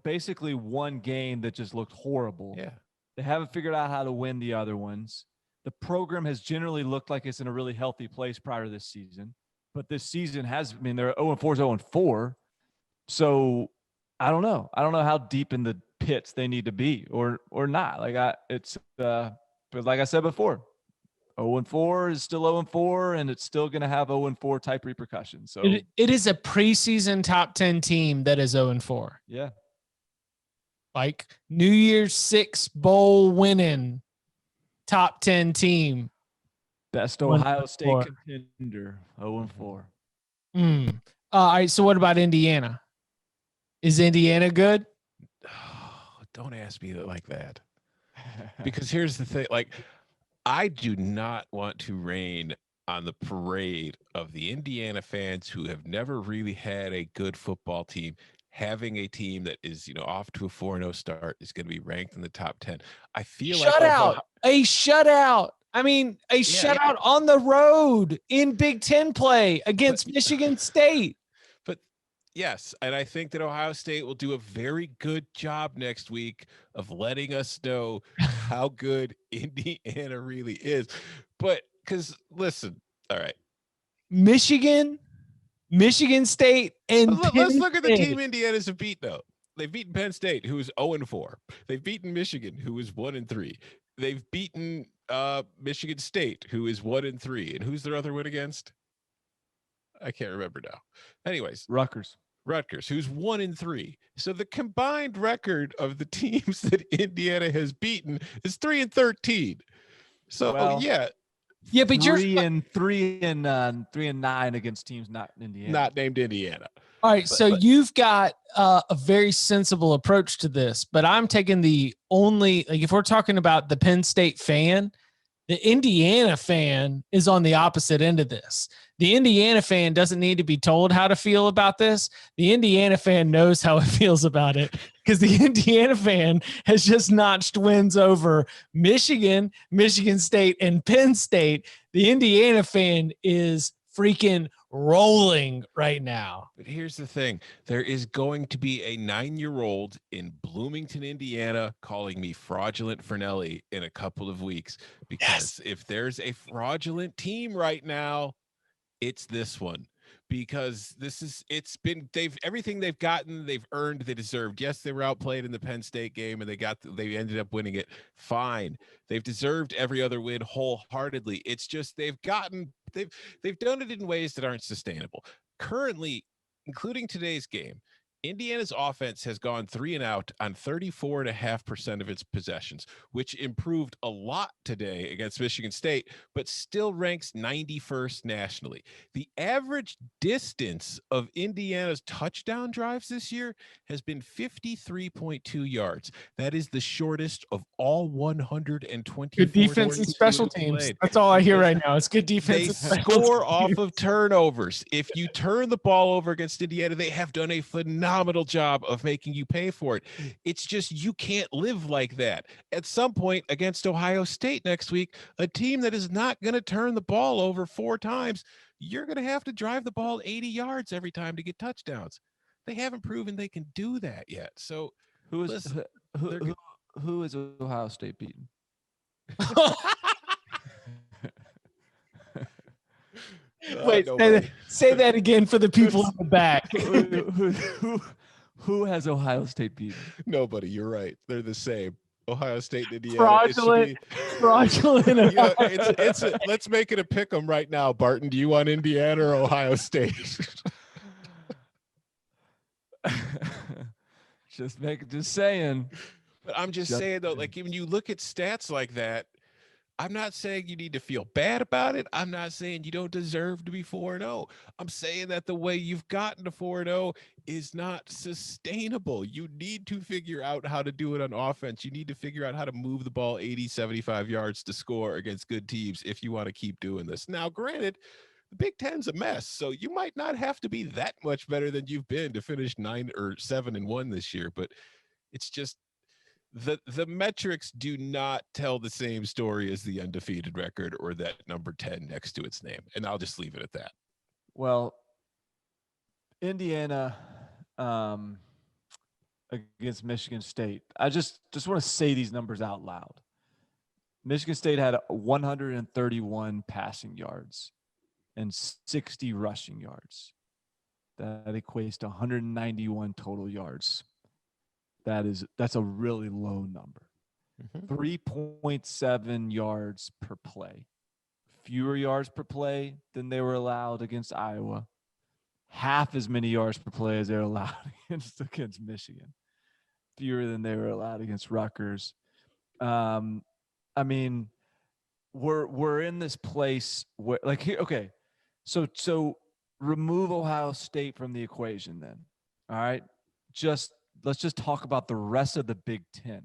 basically one game that just looked horrible. Yeah. They haven't figured out how to win the other ones. The program has generally looked like it's in a really healthy place prior to this season, but this season they're 0-4, 0-4. So I don't know. I don't know how deep in the pits they need to be or not. But like I said before, 0-4 is still 0-4, and it's still going to have 0-4 type repercussions. So it is a preseason top 10 team that is 0-4. Yeah. Like New Year's 6 bowl winning top 10 team. Best Ohio State contender, 0-4. All right. So what about Indiana? Is Indiana good? Oh, don't ask me like that. Because here's the thing. Like, I do not want to rain on the parade of the Indiana fans who have never really had a good football team. Having a team that is, off to a 4-0 start is going to be ranked in the top 10. I feel a shutout. I mean, a shutout on the road in Big Ten play against Michigan State. But yes, and I think that Ohio State will do a very good job next week of letting us know how good Indiana really is. But because listen, all right, Michigan State, and let's look at the team Indiana's have beaten though. They've beaten Penn State, who's 0-4. They've beaten Michigan, who is 1-3. They've beaten Michigan State, who is 1-3. And who's their other win against? I can't remember now. Anyways, Rutgers, who's 1-3. So the combined record of the teams that Indiana has beaten is 3-13. So Yeah, but 3-9 against teams not in Indiana, not named Indiana. All right, so you've got a very sensible approach to this, but I'm taking the only, like, if we're talking about the Penn State fan, the Indiana fan is on the opposite end of this. The Indiana fan doesn't need to be told how to feel about this. The Indiana fan knows how it feels about it because the Indiana fan has just notched wins over Michigan, Michigan State, and Penn State. The Indiana fan is freaking rolling right now. But here's the thing. There is going to be a 9-year-old in Bloomington, Indiana, calling me fraudulent Fernelli in a couple of weeks, because if there's a fraudulent team right now, it's this one. Because everything they've gotten, they've earned, they deserved. Yes, they were outplayed in the Penn State game and they ended up winning it. Fine. They've deserved every other win wholeheartedly. It's just they've done it in ways that aren't sustainable. Currently, including today's game, Indiana's offense has gone 3 and out on 34.5% of its possessions, which improved a lot today against Michigan State, but still ranks 91st nationally. The average distance of Indiana's touchdown drives this year has been 53.2 yards. That is the shortest of all 124. Good defense and special teams. Played. That's all I hear right now. It's good defense. They score off of turnovers. If you turn the ball over against Indiana, they have done a phenomenal job of making you pay for it. It's just you can't live like that. At some point against Ohio State next week, a team that is not going to turn the ball over 4 times, you're going to have to drive the ball 80 yards every time to get touchdowns. They haven't proven they can do that yet. So who is Ohio State beating? Wait, say that again for the people in the back. Who has Ohio State beaten? Nobody. You're right. They're the same. Ohio State and Indiana. Fraudulent. Let's make it a pick 'em right now. Barton, do you want Indiana or Ohio State? Just saying. But I'm just saying though, like when you look at stats like that, I'm not saying you need to feel bad about it. I'm not saying you don't deserve to be 4-0. I'm saying that the way you've gotten to 4-0 is not sustainable. You need to figure out how to do it on offense. You need to figure out how to move the ball 80, 75 yards to score against good teams if you want to keep doing this. Now, granted, the Big Ten's a mess, so you might not have to be that much better than you've been to finish 9 or 7-1 this year, but it's just the metrics do not tell the same story as the undefeated record or that number 10 next to its name. And I'll just leave it at that. Well, Indiana against Michigan State. I just want to say these numbers out loud. Michigan State had 131 passing yards and 60 rushing yards. That equates to 191 total yards. That's a really low number. 3.7 yards per play. Fewer yards per play than they were allowed against Iowa. Half as many yards per play as they're allowed against Michigan. Fewer than they were allowed against Rutgers. I mean, we're in this place where, like, here. Okay, so remove Ohio State from the equation then. All right, let's just talk about the rest of the Big Ten.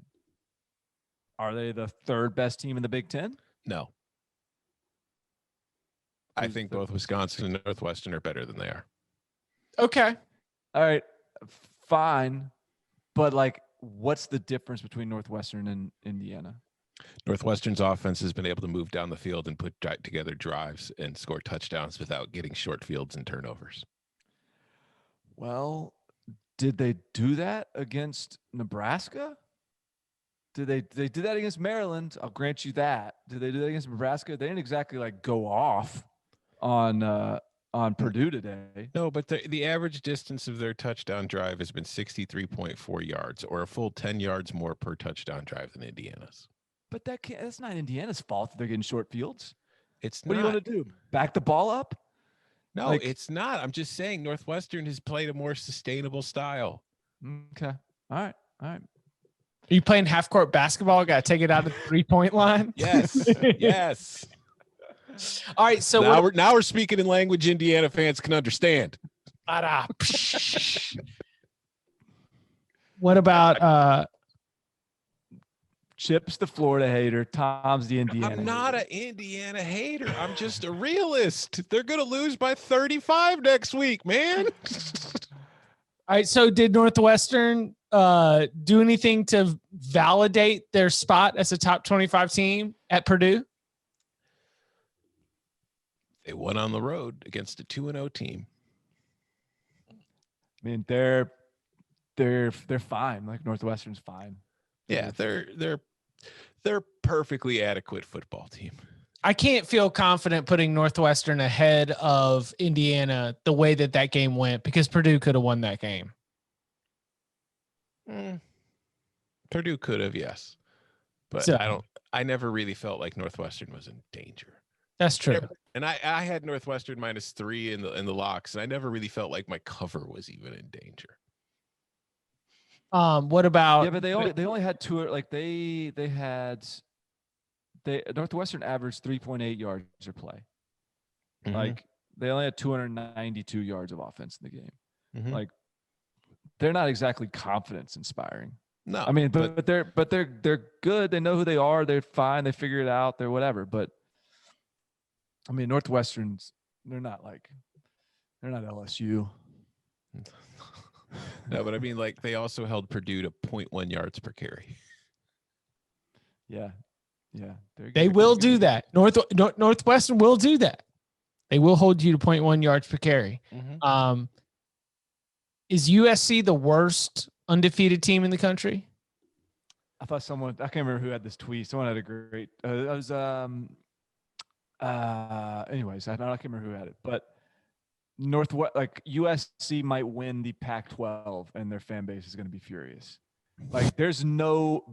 Are they the 3rd best team in the Big Ten? No. I think both Wisconsin and Northwestern are better than they are. Okay. All right. Fine. But, like, what's the difference between Northwestern and Indiana? Northwestern's offense has been able to move down the field and put together drives and score touchdowns without getting short fields and turnovers. Well, did they do that against Nebraska? They did that against Maryland. I'll grant you that. Did they do that against Nebraska? They didn't exactly like go off on Purdue today. No, but the average distance of their touchdown drive has been 63.4 yards, or a full 10 yards more per touchdown drive than Indiana's. But that's not Indiana's fault that they're getting short fields. It's what not. Do you want to do? Back the ball up? No, it's not. I'm just saying Northwestern has played a more sustainable style. Okay. All right. Are you playing half-court basketball? Got to take it out of the 3-point line? Yes. Yes. All right. So now we're speaking in language Indiana fans can understand. Bada. What about Chip's the Florida hater. Tom's the Indiana I'm not hater. an Indiana hater. I'm just a realist. They're going to lose by 35 next week, man. all right, so did Northwestern do anything to validate their spot as a top 25 team at Purdue? They won on the road against a 2-0 team. I mean, they're fine. Like Northwestern's fine. Yeah, they're perfectly adequate football team. I can't feel confident putting Northwestern ahead of Indiana the way that game went because Purdue could have won that game. Purdue could have, yes. But So, I never really felt like Northwestern was in danger. That's true. And I had Northwestern -3 in the locks, and I never really felt like my cover was even in danger. What about? Yeah, but they only had two. Like Northwestern averaged 3.8 yards per play. Mm-hmm. Like they only had 292 yards of offense in the game. Mm-hmm. Like they're not exactly confidence inspiring. No, I mean, but they're good. They know who they are. They're fine. They figure it out. They're whatever. But I mean, Northwestern's they're not LSU. No, but I mean, like they also held Purdue to 0.1 yards per carry. Yeah. They will do that. Northwestern will do that. They will hold you to 0.1 yards per carry. Mm-hmm. Is USC the worst undefeated team in the country? I thought I can't remember who had this tweet. Someone had a great, anyways, I can't remember who had it, but USC might win the Pac-12 and their fan base is going to be furious. Like there's no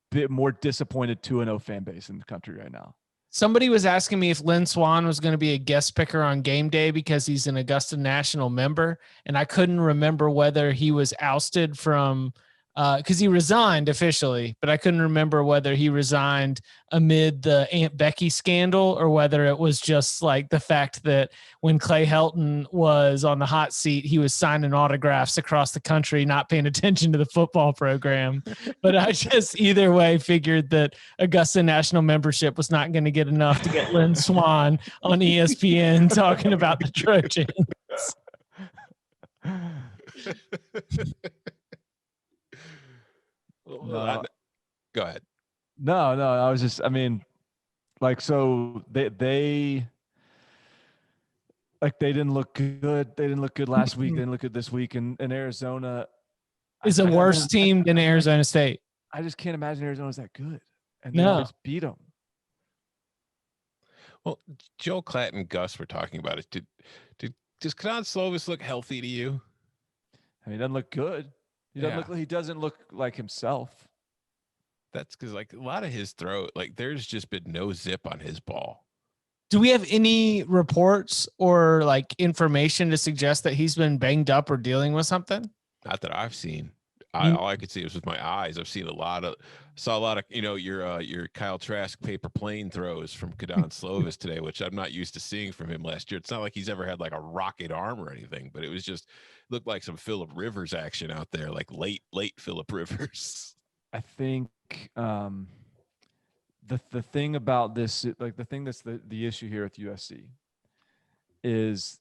bit more disappointed 2-0 fan base in the country right now. Somebody was asking me if Lynn Swann was going to be a guest picker on game day because he's an Augusta National member. And I couldn't remember whether he was ousted from because he resigned officially, but I couldn't remember whether he resigned amid the Aunt Becky scandal or whether it was just like the fact that when Clay Helton was on the hot seat, he was signing autographs across the country, not paying attention to the football program. But I just either way figured that Augusta National membership was not going to get enough to get Lynn Swann on ESPN talking about the Trojans. No. Go ahead. No, I was just, I mean, like, so they didn't look good. They didn't look good last week. They didn't look good this week. And Arizona is a worse team than Arizona State. I just can't imagine Arizona's that good. And no. They just beat them. Well, Joe Klatt and Gus were talking about it. Does Kenan Slovis look healthy to you? I mean, he doesn't look good. He doesn't look like himself. That's because like a lot of his throw, like there's just been no zip on his ball. Do we have any reports or like information to suggest that he's been banged up or dealing with something? Not that I've seen. All I could see was with my eyes. I've seen saw a lot of, your Kyle Trask paper plane throws from Kenan Slovis today, which I'm not used to seeing from him last year. It's not like he's ever had like a rocket arm or anything, but it was just looked like some Phillip Rivers action out there, like late Phillip Rivers. I think the thing about this, like the thing that's the issue here with USC is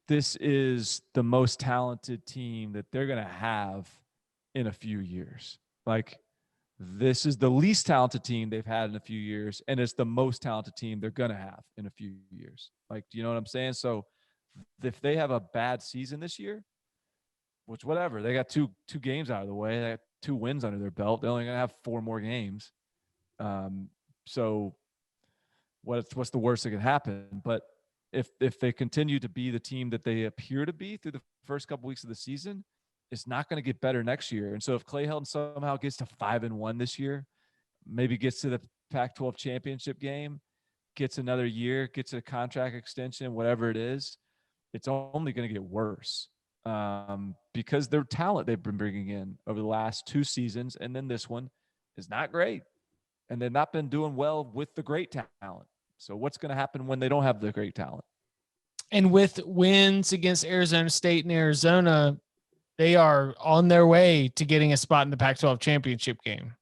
this is the most talented team that they're going to have in a few years. Like this is the least talented team they've had in a few years, and it's the most talented team they're going to have in a few years. Like, do you know what I'm saying? So if they have a bad season this year, which whatever, they got two games out of the way, they got 2 wins under their belt. They're only going to have 4 more games. So what's the worst that could happen? But if they continue to be the team that they appear to be through the first couple weeks of the season, it's not going to get better next year. And so if Clay Helton somehow gets to 5-1 this year, maybe gets to the Pac-12 championship game, gets another year, gets a contract extension, whatever it is, it's only going to get worse. Because their talent they've been bringing in over the last 2 seasons, and then this one is not great. And they've not been doing well with the great talent. So what's going to happen when they don't have the great talent? And with wins against Arizona State and Arizona, they are on their way to getting a spot in the Pac-12 championship game.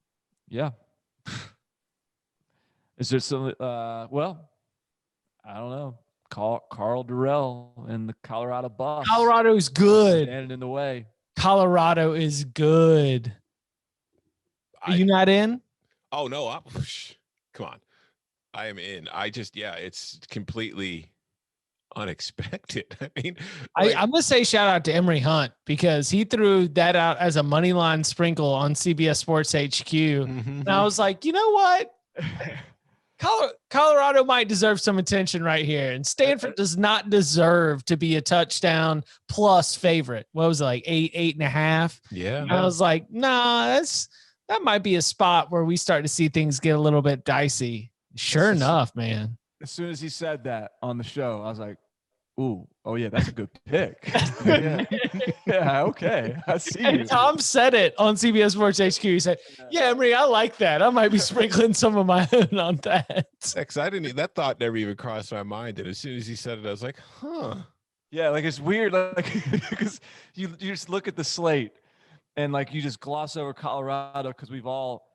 Yeah. Is there some, well, I don't know. Carl Durrell and the Colorado Buffs. Colorado's good. Standing in the way. Colorado is good. Are you not in? Oh, no. Come on. I am in. It's completely unexpected. I mean, I'm going to say shout out to Emory Hunt because he threw that out as a money line sprinkle on CBS Sports HQ. And I was like, you know what? Colorado might deserve some attention right here. And Stanford does not deserve to be a touchdown plus favorite. What was it, like 8.5? Yeah. And I was like, nah, that might be a spot where we start to see things get a little bit dicey. Sure enough, man. As soon as he said that on the show, I was like, ooh, oh yeah, that's a good pick. yeah, okay. I see you. And Tom said it on CBS Sports HQ. He said, yeah, Emery, I like that. I might be sprinkling some of my own on that. That thought never even crossed my mind. And as soon as he said it, I was like, huh. Yeah, like it's weird. Like because you just look at the slate and like you just gloss over Colorado because we've all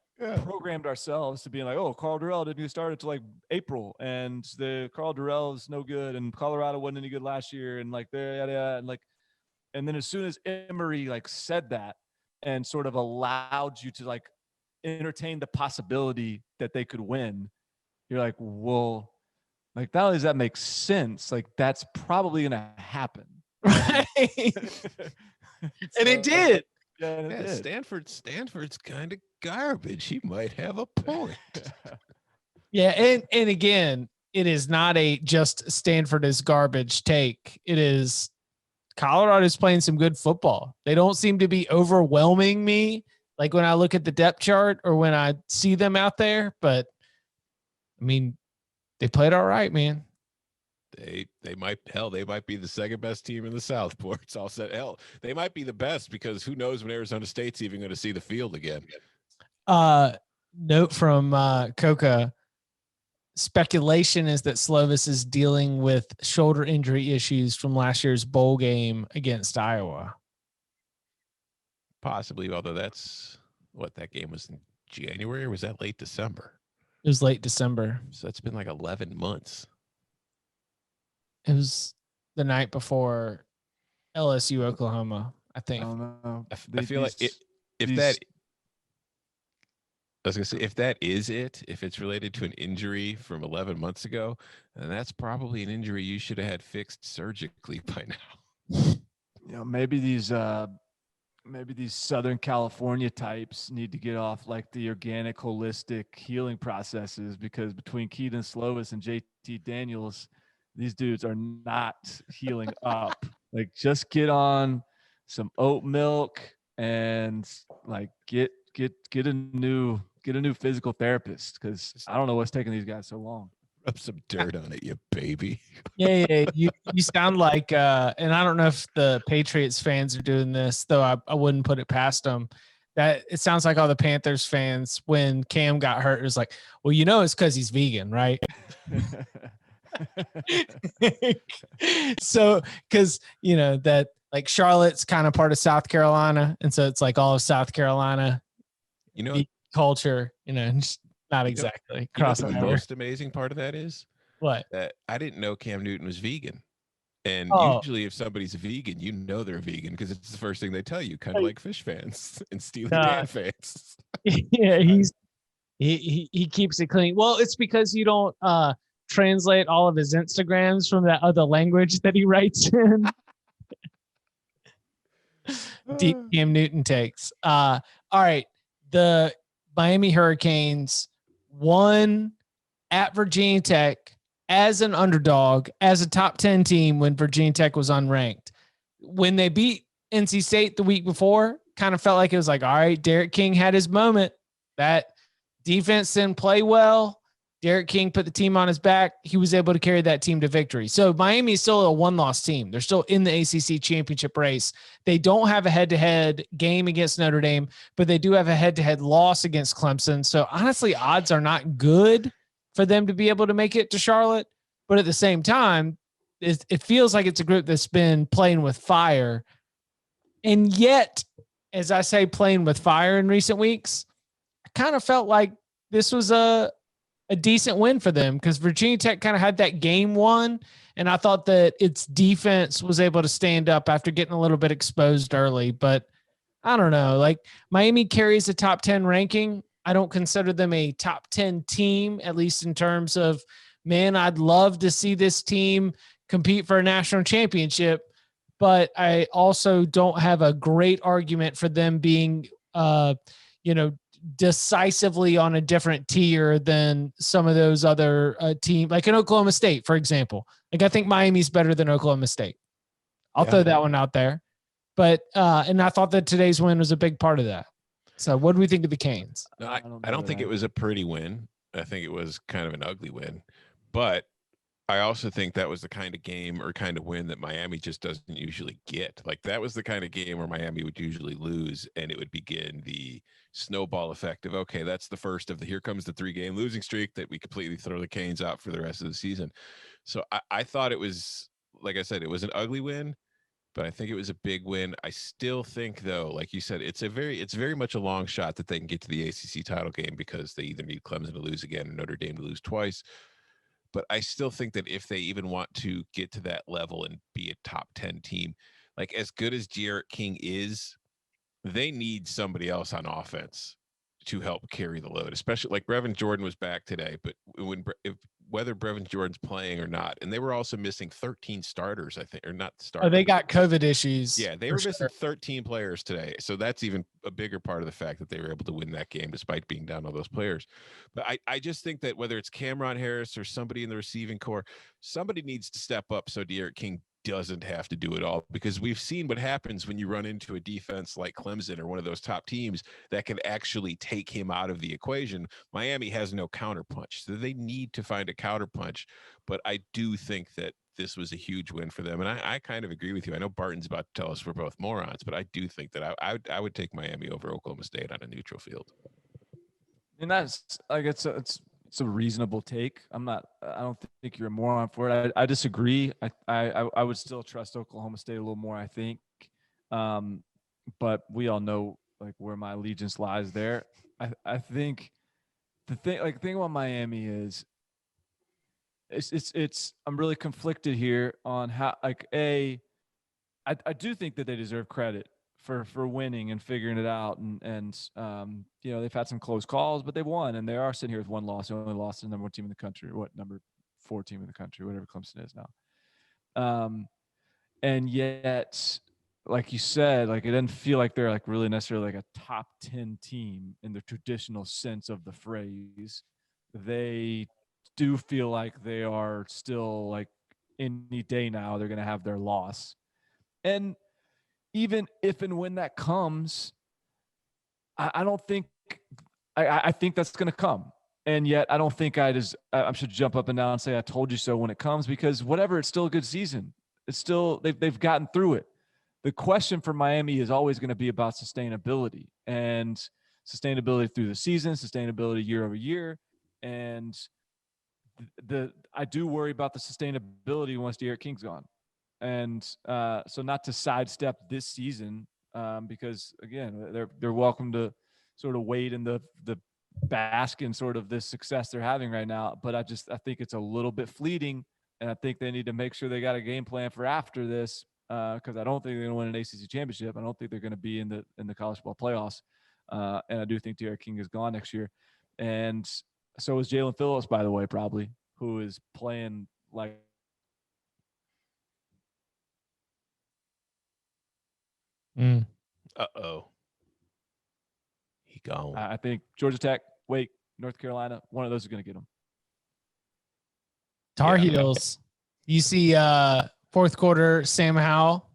programmed ourselves to being like, oh, Carl Durrell didn't even start until like April, and the Carl Durrell is no good, and Colorado wasn't any good last year, and like and then as soon as Emory like said that and sort of allowed you to like entertain the possibility that they could win, you're like, well, like not only does that make sense, like that's probably gonna happen, right? And it did. Yeah, Stanford's kind of garbage. He might have a point. Yeah, and again, it is not a just Stanford is garbage take. It is Colorado's playing some good football. They don't seem to be overwhelming me like when I look at the depth chart or when I see them out there, but I mean, they played all right, man. They might be the second best team in the South. It's all said. Hell, they might be the best because who knows when Arizona State's even going to see the field again. Note from Coca. Speculation is that Slovis is dealing with shoulder injury issues from last year's bowl game against Iowa. Possibly, although that's what that game was in January, or was that late December? It was late December. So it's been like 11 months. It was the night before LSU Oklahoma, I think. I don't know. I feel like if that is it, if it's related to an injury from 11 months ago, then that's probably an injury you should have had fixed surgically by now. You know, maybe these Southern California types need to get off like the organic, holistic healing processes, because between Keaton Slovis and JT Daniels, these dudes are not healing up. Like, just get on some oat milk and like get a new physical therapist, because I don't know what's taking these guys so long. Rub some dirt on it, you baby. Yeah. You sound like, and I don't know if the Patriots fans are doing this, though I wouldn't put it past them. That it sounds like all the Panthers fans when Cam got hurt, it was like, well, you know, it's because he's vegan, right? So, because you know that like Charlotte's kind of part of South Carolina, and so it's like all of South Carolina, you know, culture, you know, not exactly crossing over. The most amazing part of that is what? That I didn't know Cam Newton was vegan. And usually if somebody's a vegan, you know they're vegan because it's the first thing they tell you, kind of like Fish fans and Steely Dan fans. Yeah, he keeps it clean. Well, it's because you don't translate all of his Instagrams from that other language that he writes in. Deep Cam Newton takes. All right. The Miami Hurricanes won at Virginia Tech as an underdog, as a top 10 team when Virginia Tech was unranked. When they beat NC State the week before, kind of felt like it was like, all right, Derek King had his moment. That defense didn't play well. Derek King put the team on his back. He was able to carry that team to victory. So Miami is still a one-loss team. They're still in the ACC championship race. They don't have a head-to-head game against Notre Dame, but they do have a head-to-head loss against Clemson. So honestly, odds are not good for them to be able to make it to Charlotte. But at the same time, it feels like it's a group that's been playing with fire. And yet, as I say, playing with fire in recent weeks, I kind of felt like this was a decent win for them because Virginia Tech kind of had that game won. And I thought that its defense was able to stand up after getting a little bit exposed early. But I don't know. Like Miami carries a top 10 ranking. I don't consider them a top 10 team, at least in terms of, man, I'd love to see this team compete for a national championship. But I also don't have a great argument for them being, decisively on a different tier than some of those other teams, like in Oklahoma State, for example. Like I think Miami's better than Oklahoma State. I'll throw that one out there. But and I thought that today's win was a big part of that. So what do we think of the Canes? No, I don't think it was a pretty win. I think it was kind of an ugly win. But I also think that was the kind of game or kind of win that Miami just doesn't usually get. Like that was the kind of game where Miami would usually lose, and it would begin the snowball effect of, okay, that's the first of the, here comes the 3-game losing streak that we completely throw the Canes out for the rest of the season. So I thought it was, like I said, it was an ugly win, but I think it was a big win. I still think though, like you said, it's very much a long shot that they can get to the ACC title game because they either need Clemson to lose again or Notre Dame to lose twice. But I still think that if they even want to get to that level and be a top 10 team, like as good as Jarrett King is, they need somebody else on offense to help carry the load, especially like Brevin Jordan was back today, but whether Brevin Jordan's playing or not, and they were also missing 13 starters, I think, or not starters. Oh, they got COVID issues. Yeah, they were missing 13 players today. So that's even a bigger part of the fact that they were able to win that game despite being down all those players. But I just think that whether it's Cameron Harris or somebody in the receiving core, somebody needs to step up so Derek King doesn't have to do it all, because we've seen what happens when you run into a defense like Clemson or one of those top teams that can actually take him out of the equation. Miami has no counterpunch, so they need to find a counterpunch. But I do think that this was a huge win for them, and I kind of agree with you. I know Barton's about to tell us we're both morons, but I do think that I would take Miami over Oklahoma State on a neutral field. And that's like it's a reasonable take. I don't think you're a moron for it. I disagree. I would still trust Oklahoma State a little more, I think. But we all know like where my allegiance lies there. I think the thing about Miami is it's I'm really conflicted here on how I do think that they deserve credit for winning and figuring it out, and they've had some close calls, but they won, and they are sitting here with one loss. They only lost to the number 1 team in the country, or number 4 team in the country, whatever Clemson is now. And yet, like you said, like it doesn't feel like they're like really necessarily like a top 10 team in the traditional sense of the phrase. They do feel like they are still like any day now they're going to have their loss, and even if and when that comes, I don't think I think that's going to come. And yet I don't think I should jump up and down and say I told you so when it comes, because whatever, it's still a good season. It's still they've gotten through it. The question for Miami is always going to be about sustainability, and sustainability through the season, sustainability year over year. And I do worry about the sustainability once Derek King's gone. And so not to sidestep this season, because again, they're welcome to sort of wade in the bask in sort of this success they're having right now. But I think it's a little bit fleeting, and I think they need to make sure they got a game plan for after this, because I don't think they're going to win an ACC championship. I don't think they're going to be in the college football playoffs, and I do think Derek King is gone next year, and so is Jalen Phillips, by the way, probably, who is playing like. Uh-oh. He gone. I think Georgia Tech, Wake, North Carolina, one of those is going to get them. Tar Heels. You see fourth quarter, Sam Howell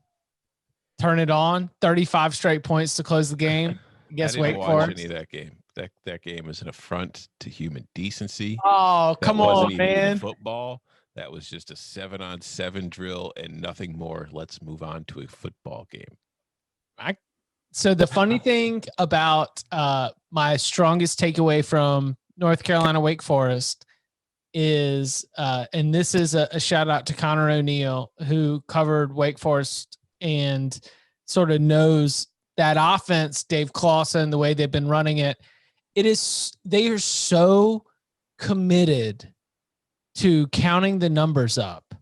turn it on, 35 straight points to close the game against Wake Forest. Any of that game. That game is an affront to human decency. Oh, come on, man. Football. That was just a 7-on-7 drill and nothing more. Let's move on to a football game. So the funny thing about my strongest takeaway from North Carolina Wake Forest is, and this is a shout out to Connor O'Neill, who covered Wake Forest and sort of knows that offense, Dave Clawson, the way they've been running it. They are so committed to counting the numbers up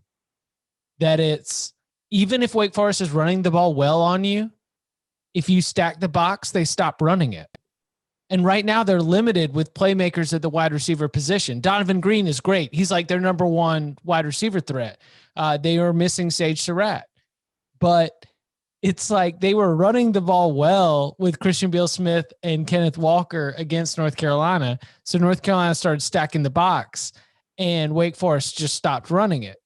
that it's, even if Wake Forest is running the ball well on you, if you stack the box, they stop running it. And right now they're limited with playmakers at the wide receiver position. Donovan Green is great. He's like their number one wide receiver threat. They are missing Sage Surratt, but it's like they were running the ball well with Christian Beal-Smith and Kenneth Walker against North Carolina. So North Carolina started stacking the box and Wake Forest just stopped running it.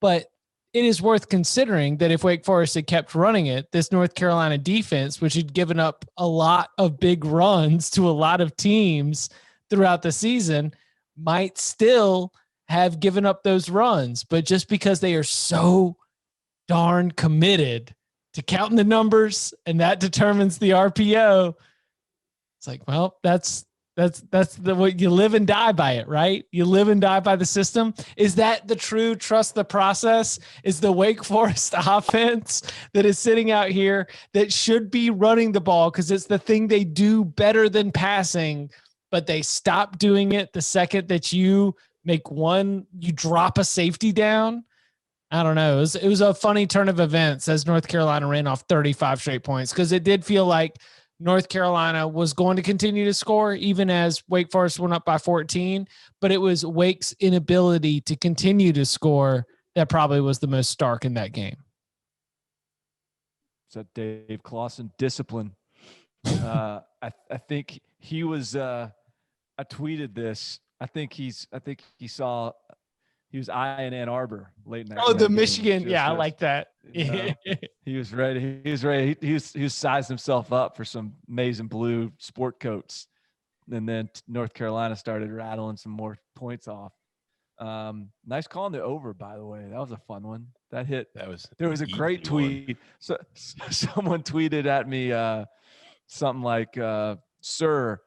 But it is worth considering that if Wake Forest had kept running it, this North Carolina defense, which had given up a lot of big runs to a lot of teams throughout the season, might still have given up those runs. But just because they are so darn committed to counting the numbers and that determines the RPO, it's like, well, that's what you live and die by it, right? You live and die by the system. Is that the true trust the process? Is the Wake Forest offense that is sitting out here that should be running the ball because it's the thing they do better than passing, but they stop doing it the second that you drop a safety down? I don't know. It was a funny turn of events as North Carolina ran off 35 straight points, because it did feel like North Carolina was going to continue to score even as Wake Forest went up by 14, but it was Wake's inability to continue to score that probably was the most stark in that game. Is that Dave Clawson discipline? I think he was. I tweeted this. I think he saw. He was eyeing Ann Arbor late night. Oh, the Michigan. Yeah, I like that. He was ready. He was ready. He was sizing himself up for some maize and blue sport coats. And then North Carolina started rattling some more points off. Nice call on the over, by the way. That was a fun one. That hit. There was a great tweet. So someone tweeted at me something like, "Sir,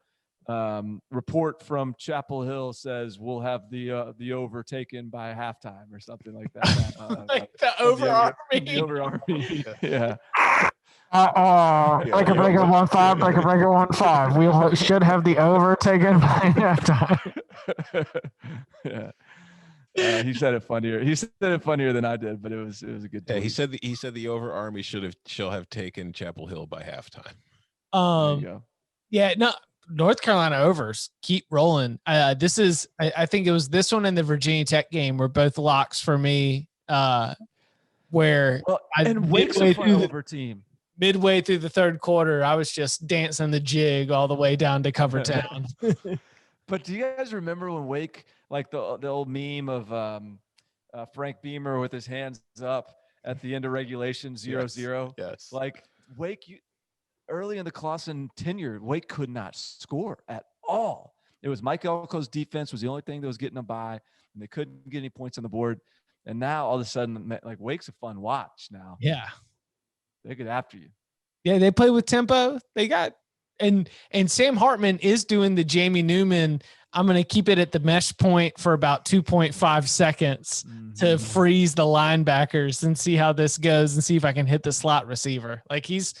report from Chapel Hill says we'll have the over taken by halftime," or something like that. Like the over army. The over army. Yeah. Breaker 1-5, breaker 1-5. We should have the over taken by halftime. Yeah. He said it funnier. He said it funnier than I did, but it was a good tweet. Yeah, he said the over army shall have taken Chapel Hill by halftime. There you go. Yeah, no. North Carolina overs keep rolling. I think it was this one and the Virginia Tech game were both locks for me. Where Wake's a fun over team. Midway through the third quarter, I was just dancing the jig all the way down to Cover Town. But do you guys remember when Wake, like the old meme of Frank Beamer with his hands up at the end of regulation 0-0? Yes. Like Wake, early in the Clawson tenure, Wake could not score at all. It was Mike Elko's defense was the only thing that was getting them by, and they couldn't get any points on the board. And now all of a sudden, like Wake's a fun watch now. Yeah, they get after you. Yeah, they play with tempo. They got and Sam Hartman is doing the Jamie Newman. I'm going to keep it at the mesh point for about 2.5 seconds to freeze the linebackers and see how this goes and see if I can hit the slot receiver. Like he's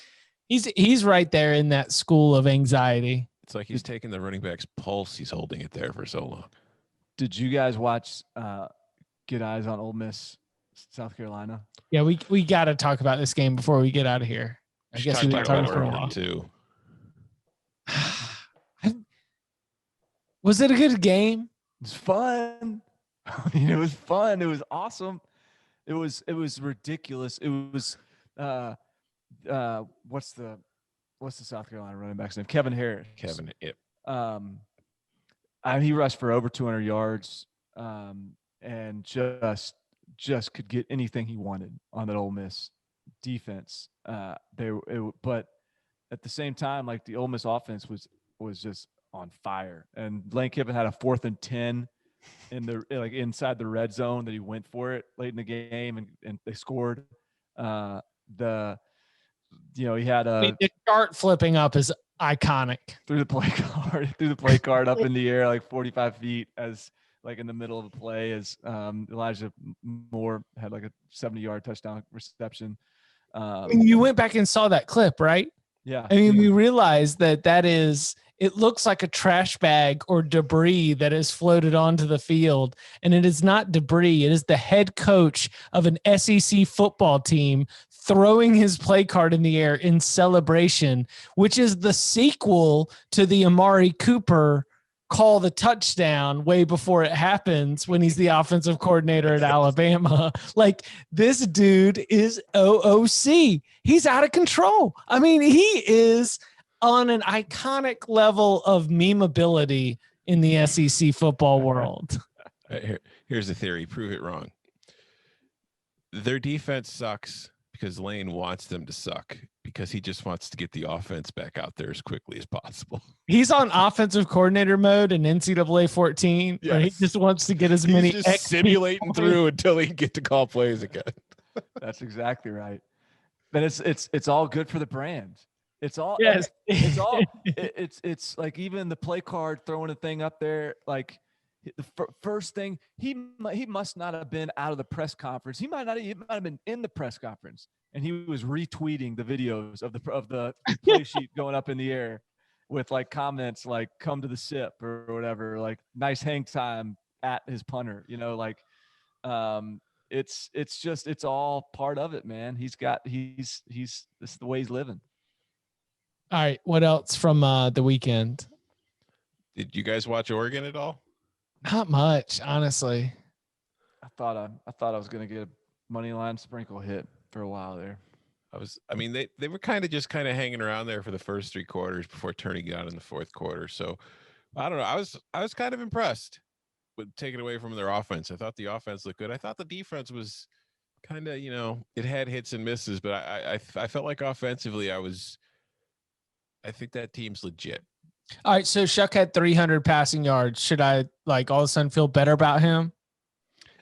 right there in that school of anxiety. It's like he's taking the running back's pulse. He's holding it there for so long. Did you guys watch Get Eyes on Ole Miss, South Carolina? Yeah, we got to talk about this game before we get out of here. I guess we've been talking for a while too. Was it a good game? It was fun. I mean, it was fun. It was awesome. It was ridiculous. It was what's the South Carolina running back's name? Kevin Harris. Kevin. Yep. He rushed for over 200 yards, and just could get anything he wanted on that Ole Miss defense. But at the same time, like the Ole Miss offense was just on fire. And Lane Kiffin had a 4th and 10 in the inside the red zone that he went for it late in the game, and they scored. He had the chart flipping up is iconic. Threw the play card up in the air like 45 feet as like in the middle of a play as Elijah Moore had like a 70-yard touchdown reception. You went back and saw that clip, right? Yeah. I mean, we realized that is, it looks like a trash bag or debris that is floated onto the field. And it is not debris. It is the head coach of an SEC football team throwing his play card in the air in celebration, which is the sequel to the Amari Cooper call the touchdown way before it happens when he's the offensive coordinator at Alabama. Like, this dude is OOC. He's out of control. I mean, he is on an iconic level of memeability in the SEC football world. Here's the theory. Prove it wrong. Their defense sucks because Lane wants them to suck, because he just wants to get the offense back out there as quickly as possible. He's on offensive coordinator mode in NCAA 14. Yes. Where he just wants to get as many just simulating through until he can get to call plays again. That's exactly right. But it's all good for the brand. It's all, yes. It's like even the play card, throwing a thing up there, like the first thing, he must not have been out of the press conference. He might have been in the press conference, and he was retweeting the videos of the play sheet going up in the air with like comments like "come to the sip" or whatever, like "nice hang time" at his punter. It's all part of it, man. This is the way he's living. All right. What else from the weekend? Did you guys watch Oregon at all? Not much, honestly. I thought I was going to get a money line sprinkle hit for a while there. They were kind of hanging around there for the first three quarters before turning it on in the fourth quarter. So I don't know. I was kind of impressed with taking away from their offense. I thought the offense looked good. I thought the defense was kind of, it had hits and misses, but I felt like offensively I think that team's legit. All right, so Shuck had 300 passing yards. Should I like all of a sudden feel better about him?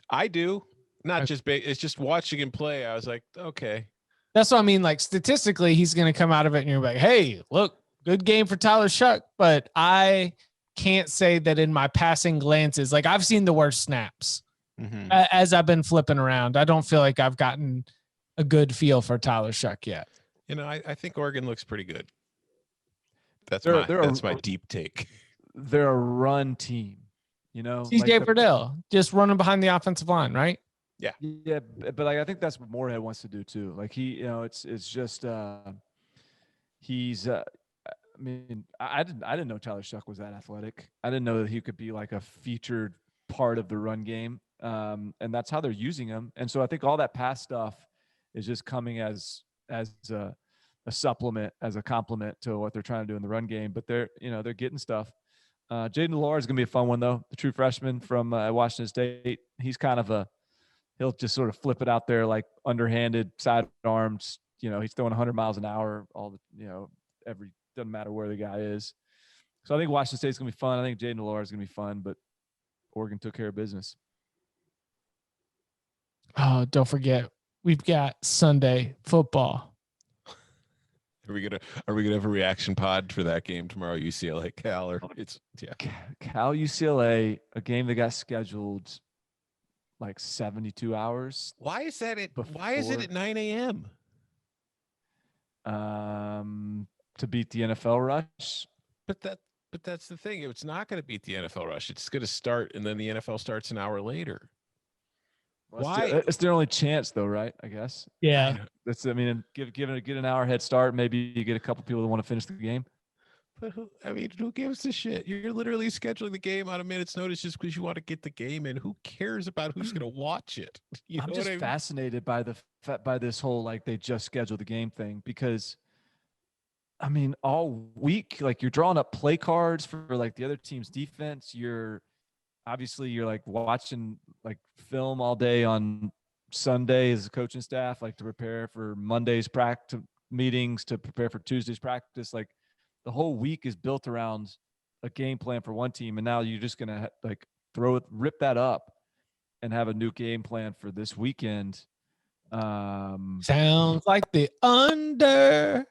I do. Not just it's just watching him play. I was like, okay. That's what I mean. Like, statistically, he's going to come out of it and you're like, hey, look, good game for Tyler Shuck. But I can't say that in my passing glances, like I've seen the worst snaps as I've been flipping around. I don't feel like I've gotten a good feel for Tyler Shuck yet. I think Oregon looks pretty good. That's my deep take. They're a run team, CJ Verdell just running behind the offensive line, right? Yeah, but like I think that's what Moorhead wants to do too. Like it's just he's. I didn't know Tyler Shuck was that athletic. I didn't know that he could be like a featured part of the run game, and that's how they're using him. And so I think all that pass stuff is just coming as a supplement, as a complement to what they're trying to do in the run game. But they're getting stuff. Jaden Delora is going to be a fun one though. The true freshman from Washington State. He's kind of he'll just sort of flip it out there like underhanded, sidearms. He's throwing 100 miles an hour. Doesn't matter where the guy is. So I think Washington State's going to be fun. I think Jaden Delora is going to be fun. But Oregon took care of business. Oh, don't forget, we've got Sunday football. Are we gonna have a reaction pod for that game tomorrow? UCLA Cal, or Cal UCLA, a game that got scheduled like 72 hours. Why is that Why is it at 9 a.m.? To beat the NFL rush. But that's the thing. It's not going to beat the NFL rush. It's going to start, and then the NFL starts an hour later. Why? It's their only chance, though, right? I guess. Yeah. Get an hour head start. Maybe you get a couple people that want to finish the game. But who gives a shit? You're literally scheduling the game on a minute's notice just because you want to get the game in. Who cares about who's going to watch it? I'm just fascinated by this whole like they just scheduled the game thing, because all week like you're drawing up play cards for like the other team's defense. You're like watching like film all day on Sunday as a coaching staff, like to prepare for Monday's practice meetings, to prepare for Tuesday's practice. Like the whole week is built around a game plan for one team. And now you're just going to like rip that up and have a new game plan for this weekend. Sounds like the under.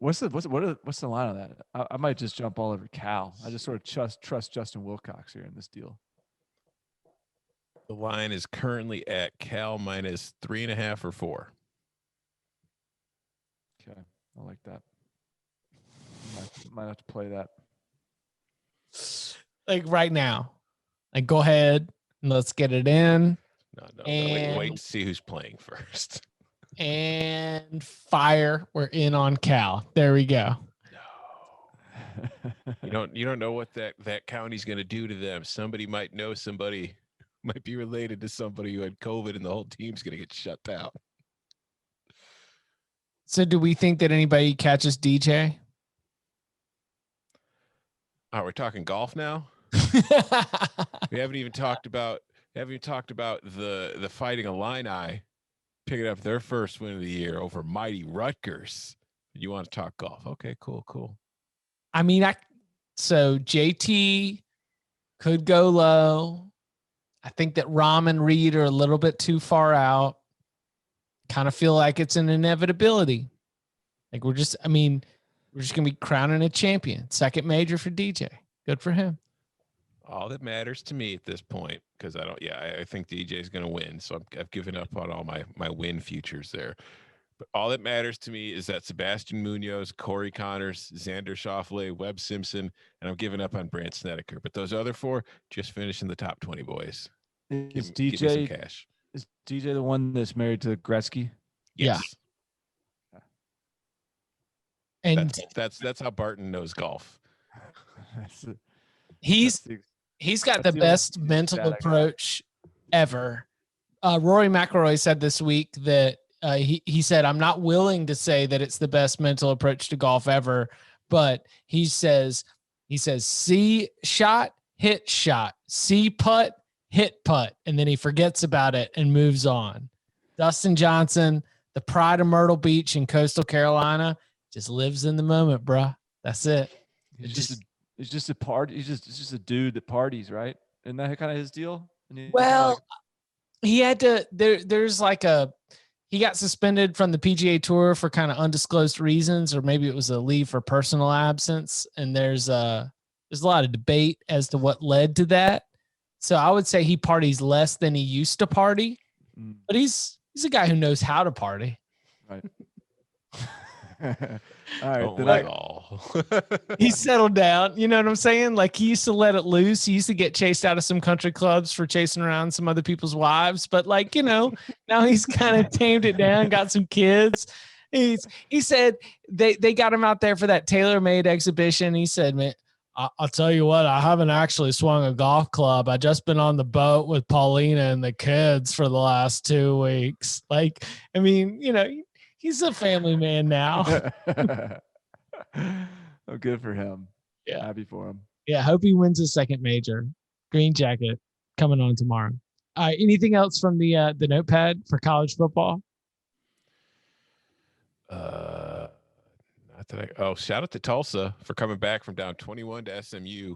What's the line on that? I might just jump all over Cal. I just sort of trust Justin Wilcox here in this deal. The line is currently at Cal minus 3.5 or 4. Okay, I like that. Might have to play that. Like right now. Like go ahead and let's get it in. No. Wait to see who's playing first. And fire. We're in on Cal. There we go. No. You don't know what that county's going to do to them. Somebody might know somebody, might be related to somebody who had COVID, and the whole team's going to get shut down. So do we think that anybody catches DJ? Oh, we're talking golf now. We haven't even talked about the Fighting Illini picking up their first win of the year over mighty Rutgers. You want to talk golf? Okay, cool. I mean, so JT could go low. I think that Rahm and Reed are a little bit too far out. Kind of feel like it's an inevitability. Like we're just going to be crowning a champion. Second major for DJ. Good for him. All that matters to me at this point, because I think DJ is going to win. So I've given up on all my win futures there. But all that matters to me is that Sebastian Munoz, Corey Connors, Xander Schauffele, Webb Simpson, and I'm giving up on Brandt Snedeker. But those other 4 just finish in the top 20, boys. Is give me some cash. Is DJ the one that's married to Gretzky? Yes. Yeah. And that's how Barton knows golf. He's got the best mental approach ever. Rory McIlroy said this week that he said, I'm not willing to say that it's the best mental approach to golf ever, but he says, see shot, hit shot, see putt, hit putt. And then he forgets about it and moves on. Dustin Johnson, the pride of Myrtle Beach in coastal Carolina, just lives in the moment, bruh. That's it. It's just a party. It's just a dude that parties, right? Isn't that kind of his deal? He had to. There's like he got suspended from the PGA Tour for kind of undisclosed reasons, or maybe it was a leave for personal absence. And there's a lot of debate as to what led to that. So I would say he parties less than he used to party, but he's a guy who knows how to party. Right. All right. He settled down. You know what I'm saying? Like he used to let it loose. He used to get chased out of some country clubs for chasing around some other people's wives. But now he's kind of tamed it down, got some kids. He said they got him out there for that tailor-made exhibition. He said, man, I'll tell you what, I haven't actually swung a golf club. I just been on the boat with Paulina and the kids for the last 2 weeks. He's a family man now. Oh, good for him. Yeah. Happy for him. Yeah. Hope he wins his second major. Green jacket coming on tomorrow. Anything else from the notepad for college football? Shout out to Tulsa for coming back from down 21 to SMU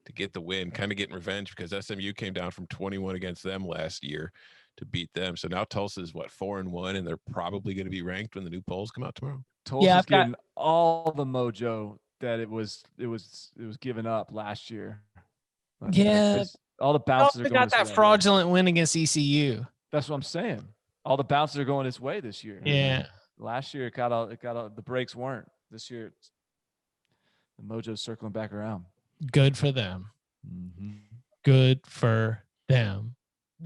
to get the win, kind of getting revenge because SMU came down from 21 against them last year to beat them. So now Tulsa is 4-1, and they're probably going to be ranked when the new polls come out tomorrow. Tulsa's getting all the mojo that it was given up last year. Yeah, all the bounces are going. Got that fraudulent win against ECU. That's what I'm saying. All the bounces are going this way this year. Yeah. Last year it got the brakes weren't. This year the mojo's circling back around. Good for them. Mm-hmm. Good for them.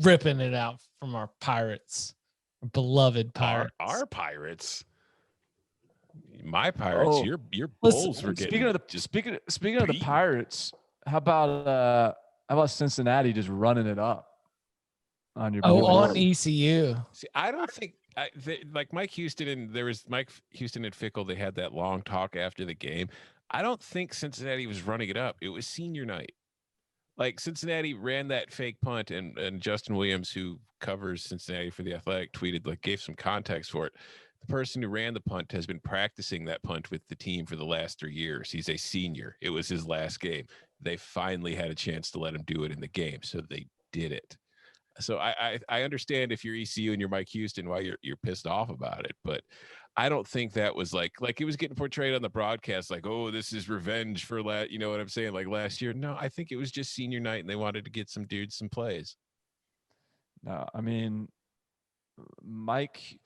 Ripping it out from our Pirates, our beloved Pirates. Our Pirates. My Pirates. Oh. Your Bulls were getting. Speaking of the Pirates, how about Cincinnati just running it up on your boys? On ECU. See, I don't think like Mike Houston and Fickell. They had that long talk after the game. I don't think Cincinnati was running it up. It was senior night. Like Cincinnati ran that fake punt, and Justin Williams, who covers Cincinnati for The Athletic, tweeted, gave some context for it. The person who ran the punt has been practicing that punt with the team for the last 3 years. He's a senior. It was his last game. They finally had a chance to let him do it in the game, so they did it. So I understand if you're ECU and you're Mike Houston, why you're pissed off about it, but I don't think that was like it was getting portrayed on the broadcast like, oh, this is revenge for you know what I'm saying, like last year. No, I think it was just senior night and they wanted to get some dudes some plays. No, I mean, Mike,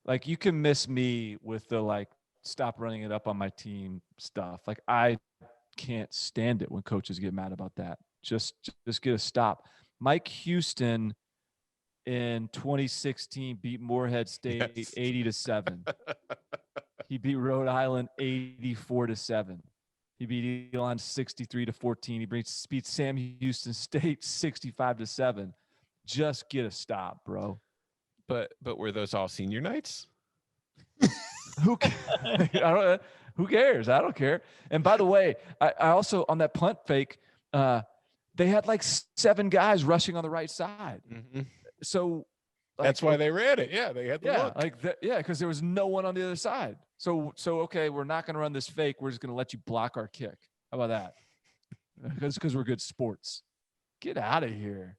like, you can miss me with the like stop running it up on my team stuff. Like, I can't stand it when coaches get mad about that. Just get a stop. Mike Houston in 2016 beat Morehead State 80-7. He beat Rhode Island 84-7. He beat Elon 63-14. He beat Sam Houston State 65-7. Just get a stop, bro. But were those all senior nights? Who cares? I don't care. And by the way, I also, on that punt fake, they had like 7 guys rushing on the right side. Mm-hmm. So that's why they ran it. Yeah, they had the look. Because there was no one on the other side. So okay, we're not going to run this fake. We're just going to let you block our kick. How about that? Because we're good sports. Get out of here.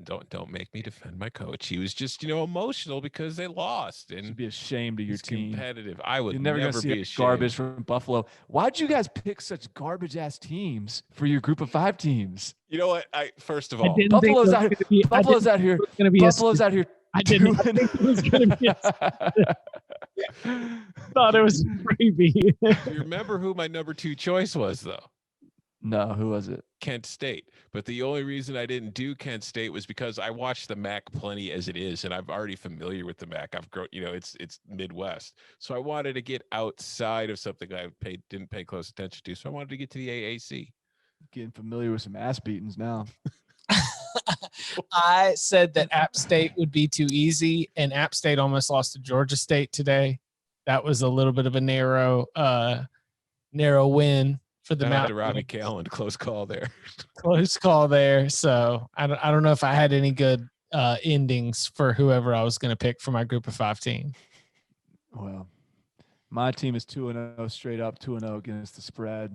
Don't make me defend my coach. He was just, emotional because they lost. And be ashamed of your team. Competitive. I would never be ashamed. Garbage from Buffalo. Why'd you guys pick such garbage ass teams for your group of 5 teams? You know what? First of all, Buffalo's out here. Buffalo's out here. I didn't think it was going to be. Thought it was freebie. You remember who my number 2 choice was, though? No, who was it? Kent State. But the only reason I didn't do Kent State was because I watched the MAC plenty as it is, and I'm already familiar with the MAC. I've grown, it's Midwest. So I wanted to get outside of something I didn't pay close attention to. So I wanted to get to the AAC. Getting familiar with some ass beatings now. I said that App State would be too easy, and App State almost lost to Georgia State today. That was a little bit of a narrow win for the Mountain. Robbie Callan, close call there. Close call there. So I don't know if I had any good endings for whoever I was going to pick for my group of 5 team. Well, my team is 2-0 straight up, 2-0 against the spread.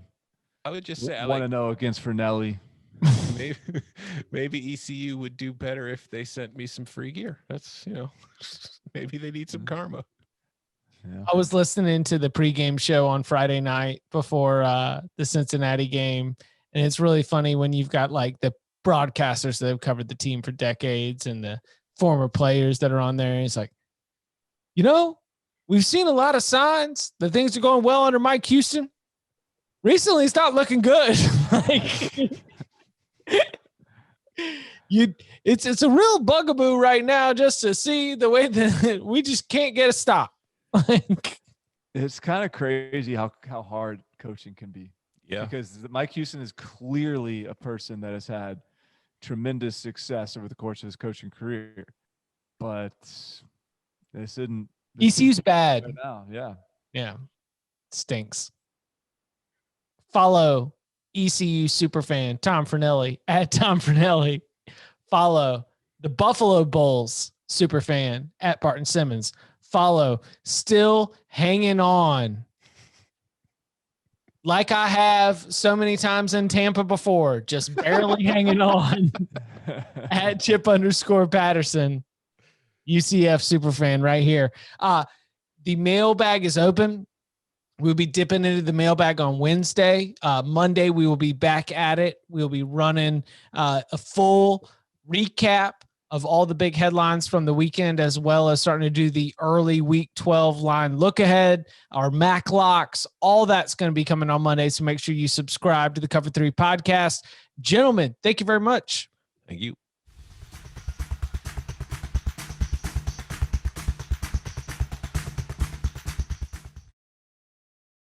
I would just say 1-0 against Fernelli. Maybe ECU would do better if they sent me some free gear. That's, maybe they need some karma. Yeah. I was listening to the pregame show on Friday night before the Cincinnati game, and it's really funny when you've got like the broadcasters that have covered the team for decades and the former players that are on there. And it's like, we've seen a lot of signs that things are going well under Mike Houston. Recently, it's not looking good. It's a real bugaboo right now just to see the way that we just can't get a stop. It's kind of crazy how hard coaching can be. Yeah. Because Mike Houston is clearly a person that has had tremendous success over the course of his coaching career. But this isn't. ECU's bad. Right now. Yeah. Yeah. Stinks. Follow ECU superfan Tom Fernelli at Tom Fernelli. Follow the Buffalo Bulls superfan at Barton Simmons. Follow Still Hanging On, like I have so many times in Tampa before, just barely hanging on, at Chip_Patterson, UCF superfan right here. The mailbag is open. We'll be dipping into the mailbag on Wednesday. Monday, we will be back at it. We'll be running a full recap of all the big headlines from the weekend, as well as starting to do the early week 12 line look ahead, our MAC locks, all that's going to be coming on Monday. So make sure you subscribe to the Cover 3 podcast. Gentlemen, thank you very much. Thank you.